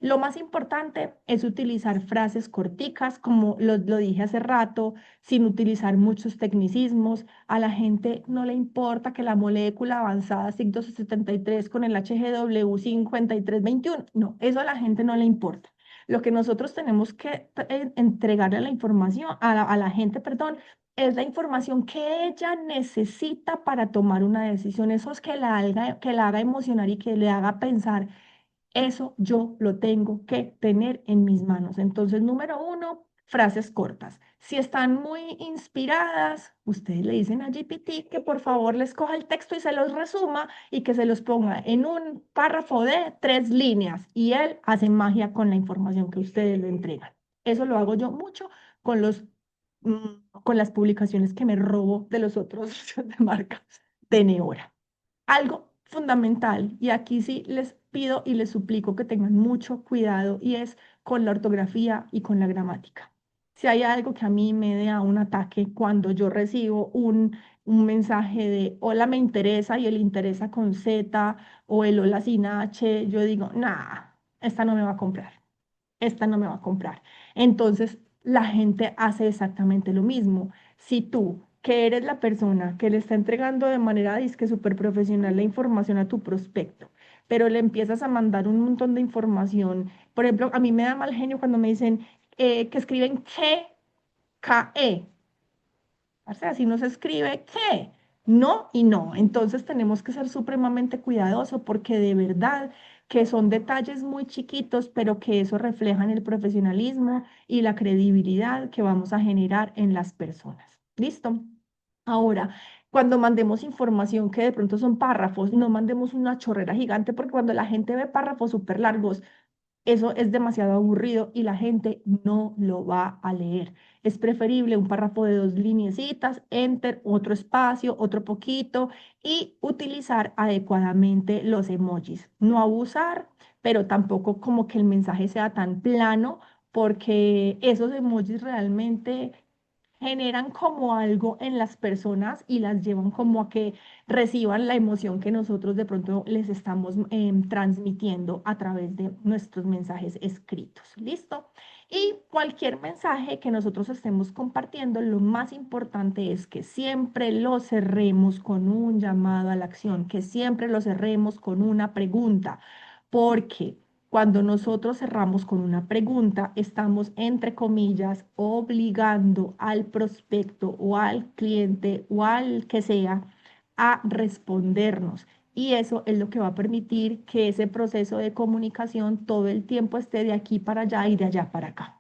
[SPEAKER 1] Lo más importante es utilizar frases corticas, como lo dije hace rato, sin utilizar muchos tecnicismos. A la gente no le importa que la molécula avanzada SIG273 con el HGW 5321. No, eso a la gente no le importa. Lo que nosotros tenemos que entregarle la información a la gente, perdón, es la información que ella necesita para tomar una decisión. Eso es que la haga emocionar y que le haga pensar, eso yo lo tengo que tener en mis manos. Entonces, número uno, frases cortas. Si están muy inspiradas, ustedes le dicen a GPT que por favor les coja el texto y se los resuma y que se los ponga en un párrafo de 3 líneas y él hace magia con la información que ustedes le entregan. Eso lo hago yo mucho con con las publicaciones que me robo de los otros de marca de Neora. Algo fundamental, y aquí sí les pido y les suplico que tengan mucho cuidado, y es con la ortografía y con la gramática. Si hay algo que a mí me da un ataque cuando yo recibo un mensaje de hola me interesa y el interesa con Z o el hola sin H, yo digo, nah, esta no me va a comprar, esta no me va a comprar. Entonces, la gente hace exactamente lo mismo. Si tú, que eres la persona que le está entregando de manera disque súper profesional la información a tu prospecto, pero le empiezas a mandar un montón de información, por ejemplo, a mí me da mal genio cuando me dicen que escriben que, KE. O sea, si no se escribe ¿qué? No y no. Entonces tenemos que ser supremamente cuidadosos porque de verdad que son detalles muy chiquitos, pero que eso reflejan el profesionalismo y la credibilidad que vamos a generar en las personas. ¿Listo? Ahora, cuando mandemos información que de pronto son párrafos, no mandemos una chorrera gigante porque cuando la gente ve párrafos súper largos, eso es demasiado aburrido y la gente no lo va a leer. Es preferible un párrafo de 2 lineecitas, enter, otro espacio, otro poquito y utilizar adecuadamente los emojis. No abusar, pero tampoco como que el mensaje sea tan plano, porque esos emojis realmente generan como algo en las personas y las llevan como a que reciban la emoción que nosotros de pronto les estamos transmitiendo a través de nuestros mensajes escritos. ¿Listo? Y cualquier mensaje que nosotros estemos compartiendo, lo más importante es que siempre lo cerremos con un llamado a la acción, que siempre lo cerremos con una pregunta, porque cuando nosotros cerramos con una pregunta, estamos, entre comillas, obligando al prospecto o al cliente o al que sea a respondernos. Y eso es lo que va a permitir que ese proceso de comunicación todo el tiempo esté de aquí para allá y de allá para acá.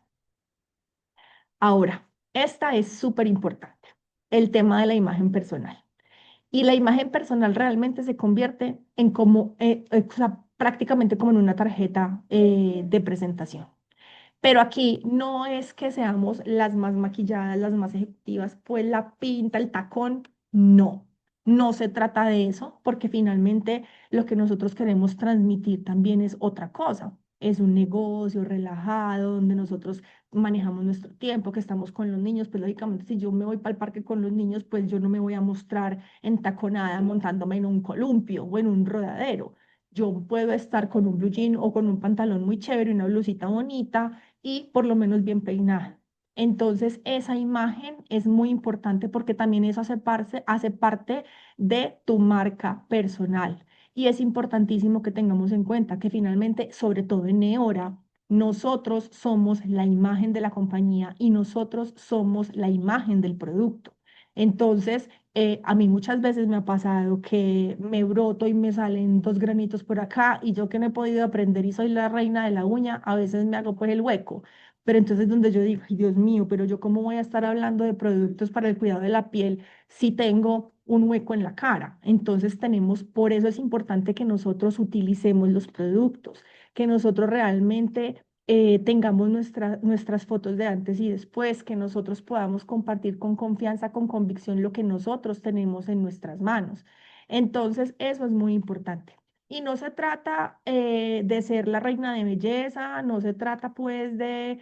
[SPEAKER 1] Ahora, esta es súper importante, el tema de la imagen personal. Y la imagen personal realmente se convierte en como, o sea, prácticamente como en una tarjeta de presentación. Pero aquí no es que seamos las más maquilladas, las más ejecutivas, pues la pinta, el tacón, no. No se trata de eso, porque finalmente lo que nosotros queremos transmitir también es otra cosa. Es un negocio relajado, donde nosotros manejamos nuestro tiempo, que estamos con los niños. Pues lógicamente, si yo me voy para el parque con los niños, pues yo no me voy a mostrar entaconada montándome en un columpio o en un rodadero. Yo puedo estar con un blue jean o con un pantalón muy chévere, una blusita bonita y por lo menos bien peinada. Entonces, esa imagen es muy importante porque también eso hace parte de tu marca personal. Y es importantísimo que tengamos en cuenta que finalmente, sobre todo en Neora, nosotros somos la imagen de la compañía y nosotros somos la imagen del producto. Entonces, a mí muchas veces me ha pasado que me broto y me salen 2 granitos por acá y yo que no he podido aprender y soy la reina de la uña, a veces me hago pues el hueco. Pero entonces donde yo digo, ay Dios mío, pero yo cómo voy a estar hablando de productos para el cuidado de la piel si tengo un hueco en la cara. Entonces tenemos, por eso es importante que nosotros utilicemos los productos, que nosotros realmente tengamos nuestras fotos de antes y después, que nosotros podamos compartir con confianza, con convicción lo que nosotros tenemos en nuestras manos. Entonces, eso es muy importante. Y no se trata de ser la reina de belleza, no se trata pues de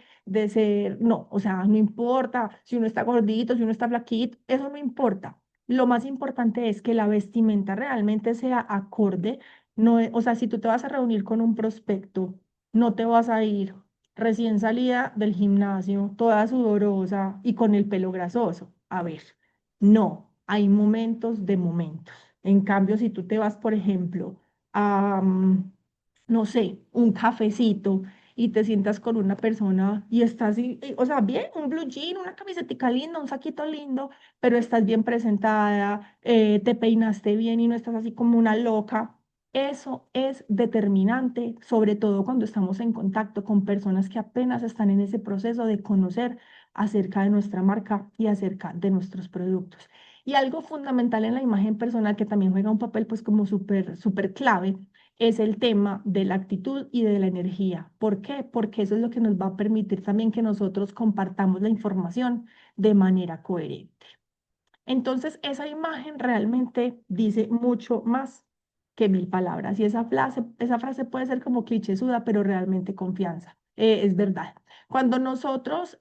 [SPEAKER 1] ser, no, o sea, no importa si uno está gordito, si uno está flaquito, eso no importa. Lo más importante es que la vestimenta realmente sea acorde, no, o sea, si tú te vas a reunir con un prospecto No te vas a ir recién salida del gimnasio, toda sudorosa y con el pelo grasoso. A ver, no, hay momentos de momentos. En cambio, si tú te vas, por ejemplo, a, no sé, un cafecito y te sientas con una persona y estás, o sea, bien, un blue jean, una camiseta linda, un saquito lindo, pero estás bien presentada, te peinaste bien y no estás así como una loca. Eso es determinante, sobre todo cuando estamos en contacto con personas que apenas están en ese proceso de conocer acerca de nuestra marca y acerca de nuestros productos. Y algo fundamental en la imagen personal que también juega un papel pues como súper clave es el tema de la actitud y de la energía. ¿Por qué? Porque eso es lo que nos va a permitir también que nosotros compartamos la información de manera coherente. Entonces, esa imagen realmente dice mucho más que mil palabras. Y esa frase puede ser como clichésuda, pero realmente confianza. Es verdad. Cuando nosotros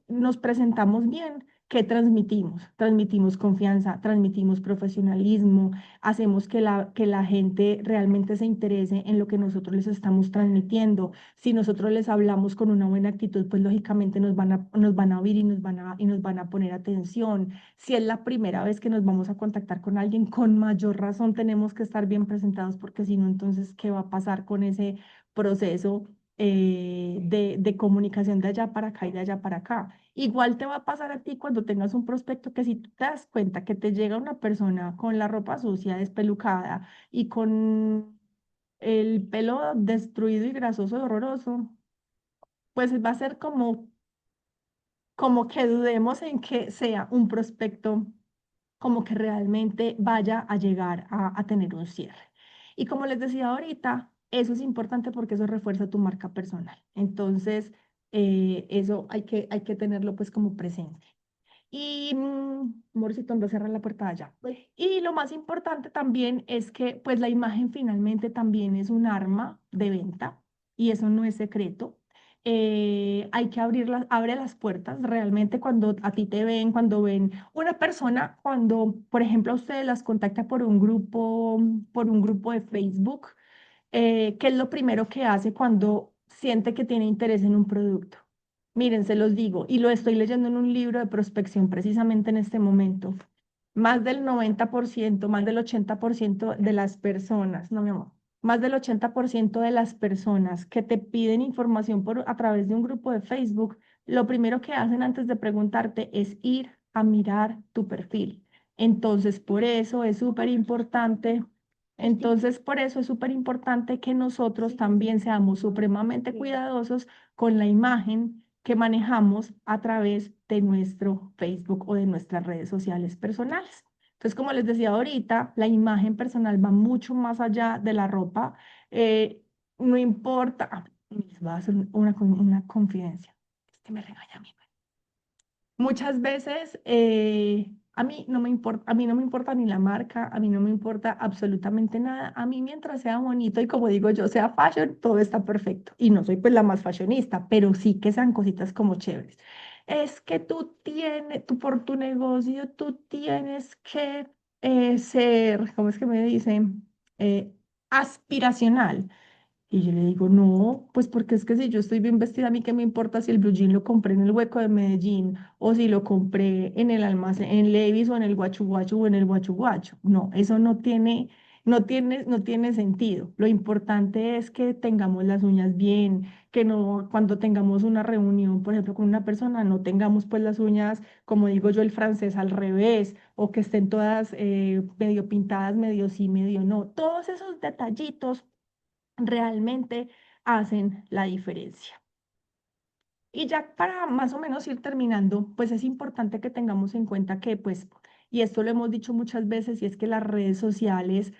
[SPEAKER 1] nos presentamos bien, ¿qué transmitimos? Transmitimos confianza, transmitimos profesionalismo, hacemos que la gente realmente se interese en lo que nosotros les estamos transmitiendo. Si nosotros les hablamos con una buena actitud, pues lógicamente nos van a oír y nos van a poner atención. Si es la primera vez que nos vamos a contactar con alguien, con mayor razón tenemos que estar bien presentados porque si no, entonces, ¿qué va a pasar con ese proceso de comunicación de allá para acá y de allá para acá? Igual te va a pasar a ti cuando tengas un prospecto que si tú te das cuenta que te llega una persona con la ropa sucia, despelucada y con el pelo destruido y grasoso y horroroso, pues va a ser como que dudemos en que sea un prospecto como que realmente vaya a llegar a tener un cierre. Y como les decía ahorita, eso es importante porque eso refuerza tu marca personal. Entonces, eso hay que tenerlo pues como presente. Y, amorcito, ando a cerrar la puerta de allá. Y lo más importante también es que pues la imagen finalmente también es un arma de venta y eso no es secreto. Hay que abre las puertas realmente cuando a ti te ven, cuando ven una persona, cuando por ejemplo a ustedes las contacta por un grupo de Facebook, ¿qué es lo primero que hace cuando siente que tiene interés en un producto? Miren, se los digo, y lo estoy leyendo en un libro de prospección precisamente en este momento. Más del 90%, más del 80% de las personas, no mi amor, más del 80% de las personas que te piden información a través de un grupo de Facebook, lo primero que hacen antes de preguntarte es ir a mirar tu perfil. Entonces, por eso es súper importante por eso es súper importante que nosotros también seamos supremamente cuidadosos con la imagen que manejamos a través de nuestro Facebook o de nuestras redes sociales personales. Entonces, como les decía ahorita, la imagen personal va mucho más allá de la ropa. No importa, les voy a hacer una confidencia. Es que me regaña a mí. Muchas veces a mí no me importa, a mí no me importa ni la marca, a mí no me importa absolutamente nada. A mí mientras sea bonito y como digo yo, sea fashion, todo está perfecto. Y no soy pues la más fashionista, pero sí que sean cositas como chéveres. Es que tú por tu negocio, tú tienes que ser, ¿cómo es que me dicen? Aspiracional. Y yo le digo, no, pues porque es que si yo estoy bien vestida, a mí qué me importa si el blue jean lo compré en el Hueco de Medellín o si lo compré en el almacén, en Levi's o en el Guachu Guachu o en el Guachu Guachu. No, eso no tiene sentido. Lo importante es que tengamos las uñas bien, que no, cuando tengamos una reunión, por ejemplo, con una persona, no tengamos pues las uñas, como digo yo, el francés al revés o que estén todas medio pintadas, medio sí, medio no. Todos esos detallitos realmente hacen la diferencia. Y ya para más o menos ir terminando, pues es importante que tengamos en cuenta que, pues, y esto lo hemos dicho muchas veces, y es que las redes sociales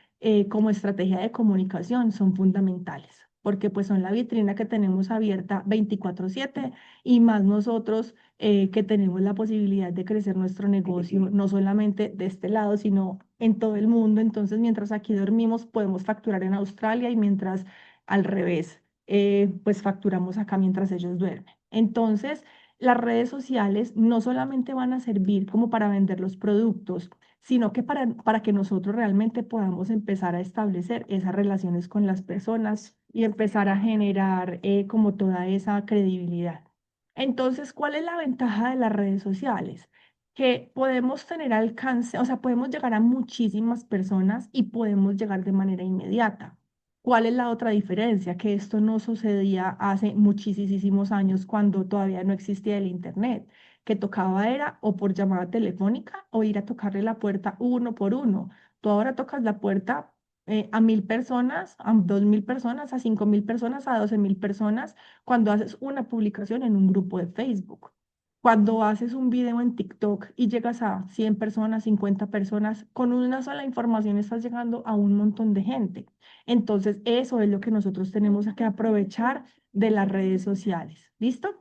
[SPEAKER 1] como estrategia de comunicación son fundamentales, porque pues son la vitrina que tenemos abierta 24/7 y más nosotros que tenemos la posibilidad de crecer nuestro negocio, no solamente de este lado, sino en todo el mundo. Entonces, mientras aquí dormimos, podemos facturar en Australia y mientras al revés, pues facturamos acá mientras ellos duermen. Entonces, las redes sociales no solamente van a servir como para vender los productos, sino que para que nosotros realmente podamos empezar a establecer esas relaciones con las personas y empezar a generar como toda esa credibilidad. Entonces, ¿cuál es la ventaja de las redes sociales? Que podemos tener alcance, o sea, podemos llegar a muchísimas personas y podemos llegar de manera inmediata. ¿Cuál es la otra diferencia? Que esto no sucedía hace muchísimos años cuando todavía no existía el Internet, que tocaba era o por llamada telefónica o ir a tocarle la puerta uno por uno. Tú ahora tocas la puerta a 1.000 personas, a 2.000 personas, a 5.000 personas, a 12.000 personas cuando haces una publicación en un grupo de Facebook. Cuando haces un video en TikTok y llegas a 100 personas, 50 personas, con una sola información estás llegando a un montón de gente. Entonces, eso es lo que nosotros tenemos que aprovechar de las redes sociales. ¿Listo?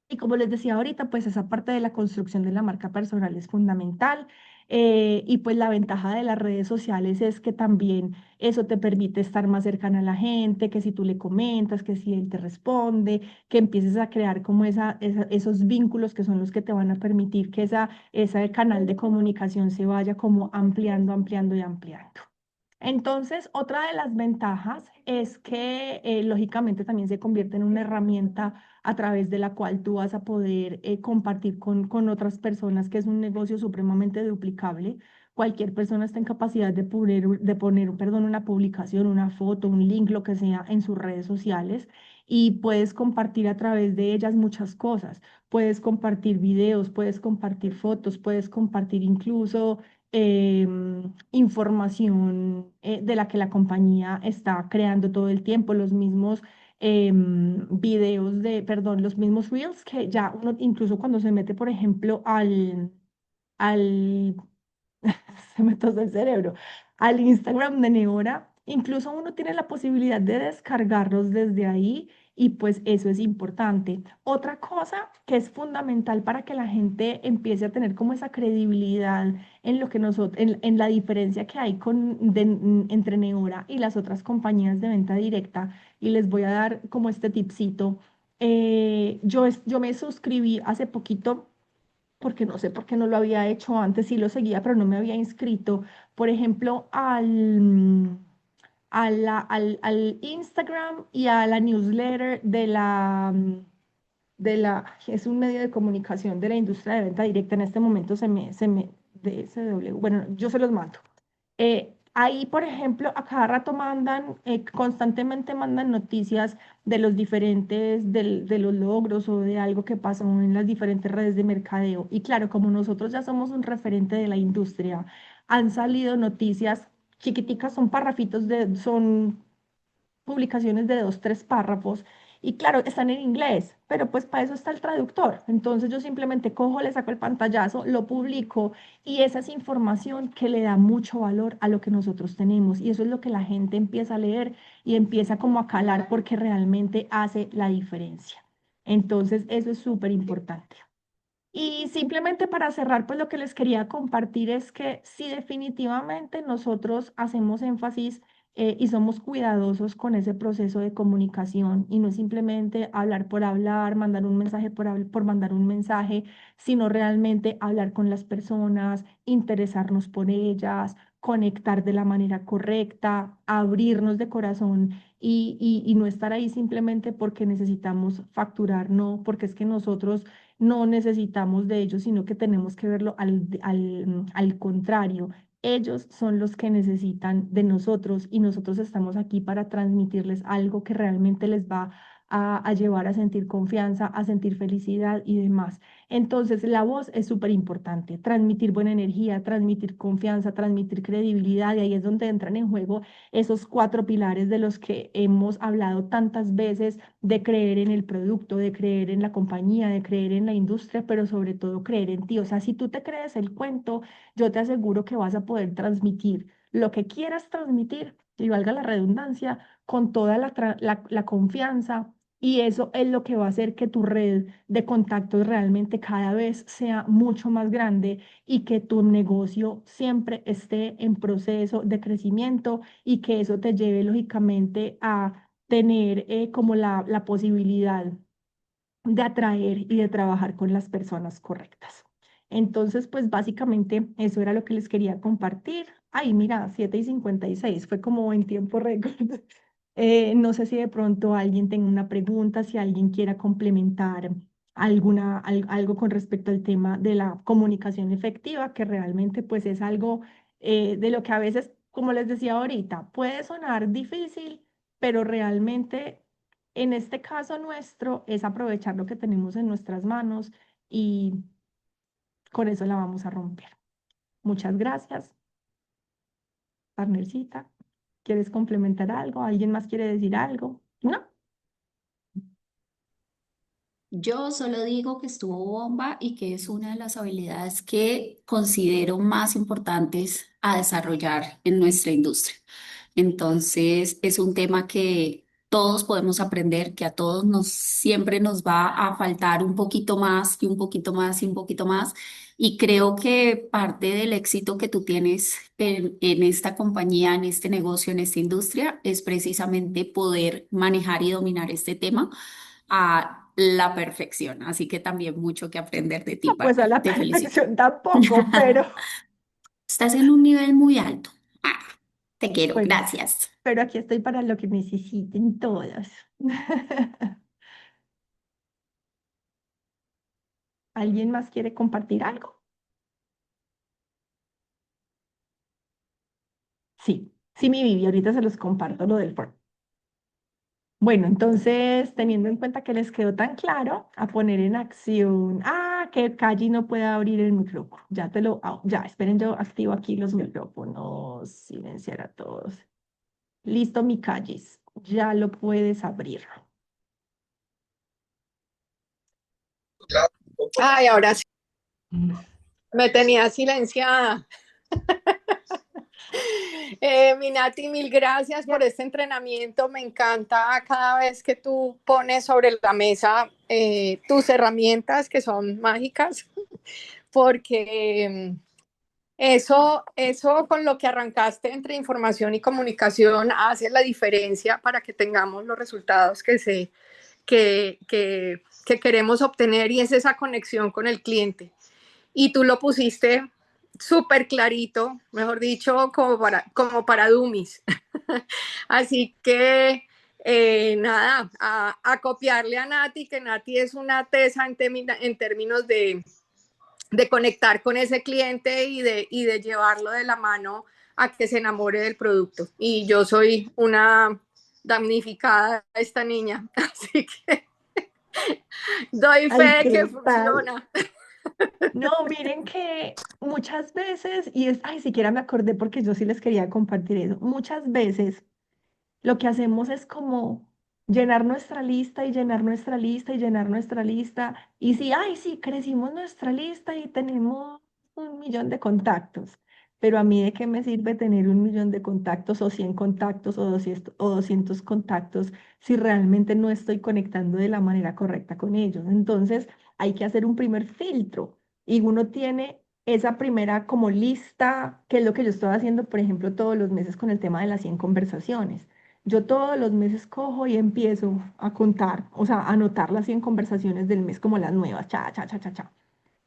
[SPEAKER 1] Y como les decía ahorita, pues esa parte de la construcción de la marca personal es fundamental. Y pues la ventaja de las redes sociales es que también eso te permite estar más cercana a la gente, que si tú le comentas, que si él te responde, que empieces a crear como esos vínculos que son los que te van a permitir que ese canal de comunicación se vaya como ampliando, ampliando y ampliando. Entonces, otra de las ventajas es que lógicamente también se convierte en una herramienta a través de la cual tú vas a poder compartir con otras personas, que es un negocio supremamente duplicable. Cualquier persona está en capacidad de poner, perdón, una publicación, una foto, un link, lo que sea, en sus redes sociales y puedes compartir a través de ellas muchas cosas. Puedes compartir videos, puedes compartir fotos, puedes compartir incluso información de la que la compañía está creando todo el tiempo, los mismos videos perdón, los mismos reels que ya uno, incluso cuando se mete, por ejemplo, al se me tose el cerebro, al Instagram de Neora. Incluso uno tiene la posibilidad de descargarlos desde ahí y pues eso es importante. Otra cosa que es fundamental para que la gente empiece a tener como esa credibilidad en lo que nosotros, en la diferencia que hay entre Neora y las otras compañías de venta directa, y les voy a dar como este tipcito. Yo me suscribí hace poquito porque no sé por qué no lo había hecho antes, sí lo seguía, pero no me había inscrito, por ejemplo, al Instagram y a la newsletter es un medio de comunicación de la industria de venta directa. En este momento de SW, bueno, yo se los mando. Ahí, por ejemplo, a cada rato constantemente mandan noticias de los de los logros o de algo que pasó en las diferentes redes de mercadeo. Y claro, como nosotros ya somos un referente de la industria, han salido noticias chiquiticas, son son publicaciones de 2, 3 párrafos. Y claro, están en inglés, pero pues para eso está el traductor. Entonces yo simplemente cojo, le saco el pantallazo, lo publico y esa es información que le da mucho valor a lo que nosotros tenemos. Y eso es lo que la gente empieza a leer y empieza como a calar porque realmente hace la diferencia. Entonces eso es súper importante. Y simplemente para cerrar, pues lo que les quería compartir es que sí, definitivamente nosotros hacemos énfasis y somos cuidadosos con ese proceso de comunicación y no es simplemente hablar por hablar, mandar un mensaje por mandar un mensaje, sino realmente hablar con las personas, interesarnos por ellas, conectar de la manera correcta, abrirnos de corazón y no estar ahí simplemente porque necesitamos facturar, no, porque es que nosotros no necesitamos de ellos, sino que tenemos que verlo al contrario. Ellos son los que necesitan de nosotros y nosotros estamos aquí para transmitirles algo que realmente les va a llevar a sentir confianza, a sentir felicidad y demás. Entonces, la voz es súper importante, transmitir buena energía, transmitir confianza, transmitir credibilidad, y ahí es donde entran en juego esos 4 pilares de los que hemos hablado tantas veces, de creer en el producto, de creer en la compañía, de creer en la industria, pero sobre todo creer en ti. O sea, si tú te crees el cuento, yo te aseguro que vas a poder transmitir lo que quieras transmitir, y valga la redundancia, con toda la confianza. Y eso es lo que va a hacer que tu red de contactos realmente cada vez sea mucho más grande y que tu negocio siempre esté en proceso de crecimiento y que eso te lleve lógicamente a tener como la posibilidad de atraer y de trabajar con las personas correctas. Entonces, pues básicamente eso era lo que les quería compartir. Ay, mira, 7:56 fue como en tiempo récord. No sé si de pronto alguien tenga una pregunta, si alguien quiera complementar algo con respecto al tema de la comunicación efectiva, que realmente pues es algo de lo que a veces, como les decía ahorita, puede sonar difícil, pero realmente en este caso nuestro es aprovechar lo que tenemos en nuestras manos y con eso la vamos a romper. Muchas gracias, partnercita. ¿Quieres complementar algo? ¿Alguien más quiere decir algo? ¿No?
[SPEAKER 2] Yo solo digo que estuvo bomba y que es una de las habilidades que considero más importantes a desarrollar en nuestra industria. Entonces, es un tema que todos podemos aprender, que a todos nos siempre nos va a faltar un poquito más y un poquito más y un poquito más. Y creo que parte del éxito que tú tienes en esta compañía, en este negocio, en esta industria, es precisamente poder manejar y dominar este tema a la perfección. Así que también mucho que aprender de ti,
[SPEAKER 1] No, pues a
[SPEAKER 2] partner.
[SPEAKER 1] la
[SPEAKER 2] Te felicito.
[SPEAKER 1] perfección tampoco, pero
[SPEAKER 2] Estás en un nivel muy alto. Ah, te quiero,
[SPEAKER 1] bueno,
[SPEAKER 2] gracias.
[SPEAKER 1] pero aquí estoy para lo que necesiten todas. ¿Alguien más quiere compartir algo? Sí, sí, mi Vivi, ahorita se los comparto lo del foro. Bueno, entonces, teniendo en cuenta que les quedó tan claro, a poner en acción. Ah, que Calle no puede abrir el micrófono. Ya te lo. Ya, esperen, yo activo aquí los micrófonos. Silenciar a todos. Listo, mi Calles. Ya lo puedes abrir.
[SPEAKER 3] Ay, ahora sí, me tenía silenciada. Minati, mil gracias por
[SPEAKER 1] Ya.
[SPEAKER 3] este entrenamiento. Me encanta cada vez que tú pones sobre la mesa tus herramientas que son mágicas, porque eso con lo que arrancaste entre información y comunicación hace la diferencia para que tengamos los resultados que queremos obtener y es esa conexión con el cliente. Y tú lo pusiste súper clarito, mejor dicho, como para dummies. Así que nada, a copiarle a Nati, que Nati es una tesa en términos de conectar con ese cliente y de llevarlo de la mano a que se enamore del producto. Y yo soy una damnificada a esta niña, así que doy
[SPEAKER 1] Ay,
[SPEAKER 3] fe que
[SPEAKER 1] ¿qué tal?
[SPEAKER 3] funciona.
[SPEAKER 1] No, miren que muchas veces, y es, ay, siquiera me acordé porque yo sí les quería compartir eso, muchas veces lo que hacemos es como llenar nuestra lista y llenar nuestra lista y llenar nuestra lista. Y sí, ay, sí, crecimos nuestra lista y tenemos 1 millón de contactos. Pero a mí de qué me sirve tener 1 millón de contactos o 100 contactos o 200 contactos si realmente no estoy conectando de la manera correcta con ellos. Entonces hay que hacer un primer filtro y uno tiene esa primera como lista, que es lo que yo estoy haciendo, por ejemplo, todos los meses con el tema de las 100 conversaciones. Yo todos los meses cojo y empiezo a contar, o sea, a anotar las 100 conversaciones del mes como las nuevas, cha, cha, cha, cha, cha.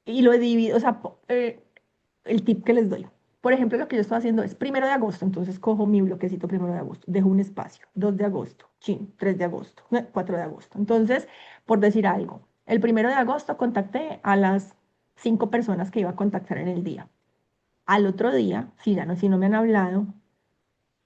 [SPEAKER 1] Y lo divido, o sea, el tip que les doy. Por ejemplo, lo que yo estoy haciendo es 1 de agosto, entonces cojo mi bloquecito 1 de agosto, dejo un espacio, 2 de agosto, chin, 3 de agosto, 4 de agosto. Entonces, por decir algo, el 1 de agosto contacté a las 5 personas que iba a contactar en el día. Al otro día, si no me han hablado,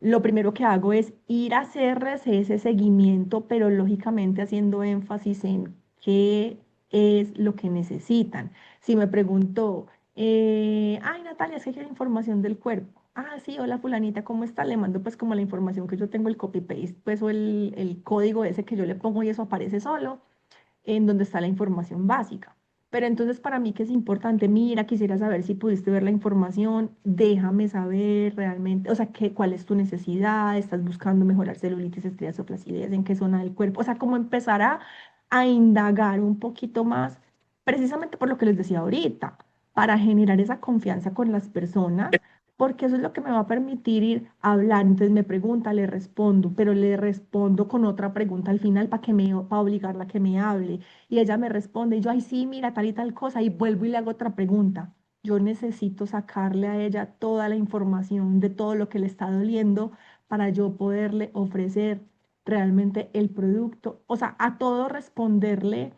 [SPEAKER 1] lo primero que hago es ir a hacerles ese seguimiento, pero lógicamente haciendo énfasis en qué es lo que necesitan. Si me preguntó, ay Natalia, es que quiero información del cuerpo. Ah, sí, hola fulanita, ¿cómo está? Le mando pues como la información que yo tengo, el copy-paste, pues o el código ese que yo le pongo y eso aparece solo en donde está la información básica. Pero entonces para mí que es importante, mira, quisiera saber si pudiste ver la información, déjame saber realmente, o sea, cuál es tu necesidad, estás buscando mejorar celulitis, estrías o flacidez, en qué zona del cuerpo, o sea, como empezar a indagar un poquito más, precisamente por lo que les decía ahorita, para generar esa confianza con las personas, porque eso es lo que me va a permitir ir a hablar. Entonces me pregunta, le respondo, pero le respondo con otra pregunta al final para obligarla a que me hable. Y ella me responde, y yo, ay, sí, mira, tal y tal cosa, y vuelvo y le hago otra pregunta. Yo necesito sacarle a ella toda la información de todo lo que le está doliendo para yo poderle ofrecer realmente el producto, o sea, a todo responderle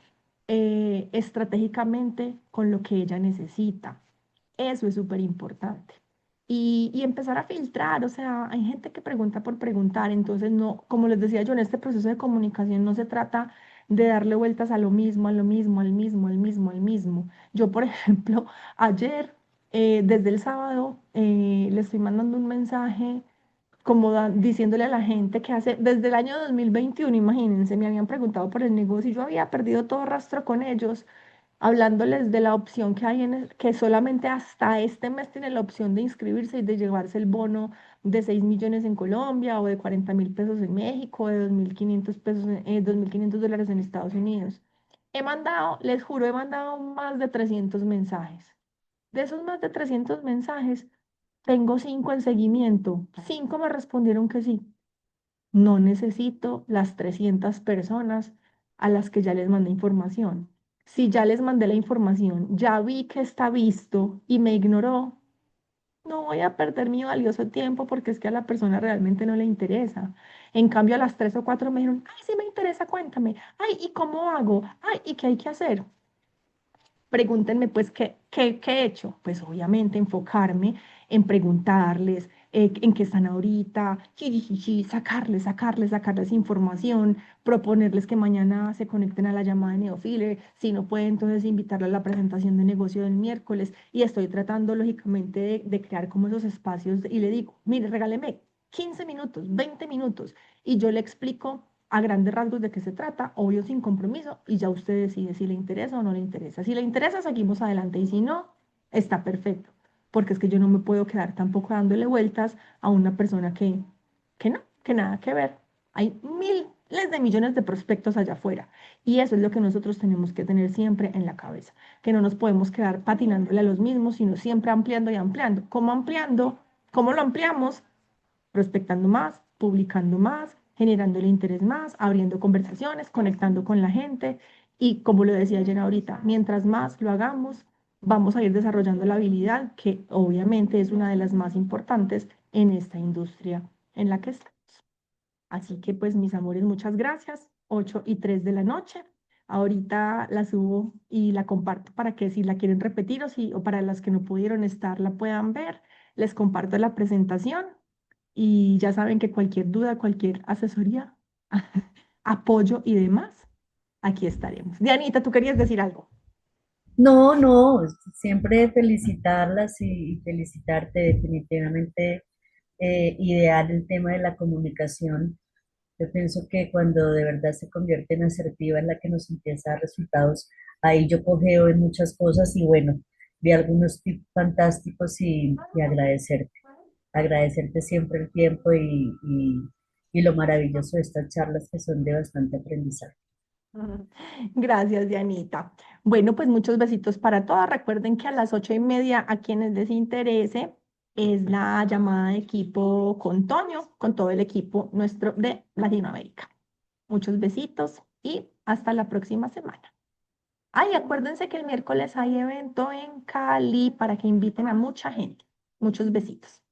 [SPEAKER 1] estratégicamente con lo que ella necesita. Eso es súper importante. Y empezar a filtrar, o sea, hay gente que pregunta por preguntar, entonces no, como les decía yo, en este proceso de comunicación no se trata de darle vueltas a lo mismo, a lo mismo, al mismo, al mismo, al mismo. Yo, por ejemplo, ayer, desde el sábado, le estoy mandando un mensaje como diciéndole a la gente que hace, desde el año 2021, imagínense, me habían preguntado por el negocio y yo había perdido todo rastro con ellos, hablándoles de la opción que hay que solamente hasta este mes tiene la opción de inscribirse y de llevarse el bono de 6 millones en Colombia o de 40.000 pesos en México, o de 2.500 pesos, 2.500 dólares en Estados Unidos. He mandado, les juro, he mandado más de 300 mensajes. De esos más de 300 mensajes, tengo 5 en seguimiento. 5 me respondieron que sí. No necesito las 300 personas a las que ya les mandé información. Si ya les mandé la información, ya vi que está visto y me ignoró, no voy a perder mi valioso tiempo porque es que a la persona realmente no le interesa. En cambio, a las 3 o 4 me dijeron, ay, sí me interesa, cuéntame. Ay, ¿y cómo hago? Ay, ¿y qué hay que hacer? Pregúntenme, pues, ¿qué he hecho? Pues obviamente enfocarme en preguntarles en qué están ahorita, sacarles información, proponerles que mañana se conecten a la llamada de Neofile, si no pueden, entonces invitarles a la presentación de negocio del miércoles, y estoy tratando, lógicamente, de crear como esos espacios, y le digo, mire, regáleme 15 minutos, 20 minutos, y yo le explico a grandes rasgos de qué se trata, obvio sin compromiso, y ya usted decide si le interesa o no le interesa. Si le interesa, seguimos adelante, y si no, está perfecto, porque es que yo no me puedo quedar tampoco dándole vueltas a una persona que no, que nada que ver. Hay miles de millones de prospectos allá afuera, y eso es lo que nosotros tenemos que tener siempre en la cabeza, que no nos podemos quedar patinándole a los mismos, sino siempre ampliando y ampliando. ¿Cómo ampliando? ¿Cómo lo ampliamos? Prospectando más, publicando más, generando el interés más, abriendo conversaciones, conectando con la gente, y como lo decía Jenna ahorita, mientras más lo hagamos, vamos a ir desarrollando la habilidad que obviamente es una de las más importantes en esta industria en la que estamos. Así que pues mis amores, muchas gracias. 8:03 de la noche. Ahorita la subo y la comparto para que si la quieren repetir o para las que no pudieron estar la puedan ver. Les comparto la presentación y ya saben que cualquier duda, cualquier asesoría, apoyo y demás, aquí estaremos. Dianita, ¿tú querías decir algo?
[SPEAKER 4] No, no, siempre felicitarlas y felicitarte definitivamente. Ideal el tema de la comunicación. Yo pienso que cuando de verdad se convierte en asertiva, en la que nos empieza a dar resultados, ahí yo cogeo en muchas cosas y bueno, vi algunos tips fantásticos y agradecerte siempre el tiempo y lo maravilloso de estas charlas que son de bastante aprendizaje.
[SPEAKER 1] Ujú. Gracias, Dianita. Bueno, pues muchos besitos para todas. Recuerden que a las 8:30, a quienes les interese, es la llamada de equipo con Toño, con todo el equipo nuestro de Latinoamérica. Muchos besitos y hasta la próxima semana. Ay, acuérdense que el miércoles hay evento en Cali para que inviten a mucha gente. Muchos besitos.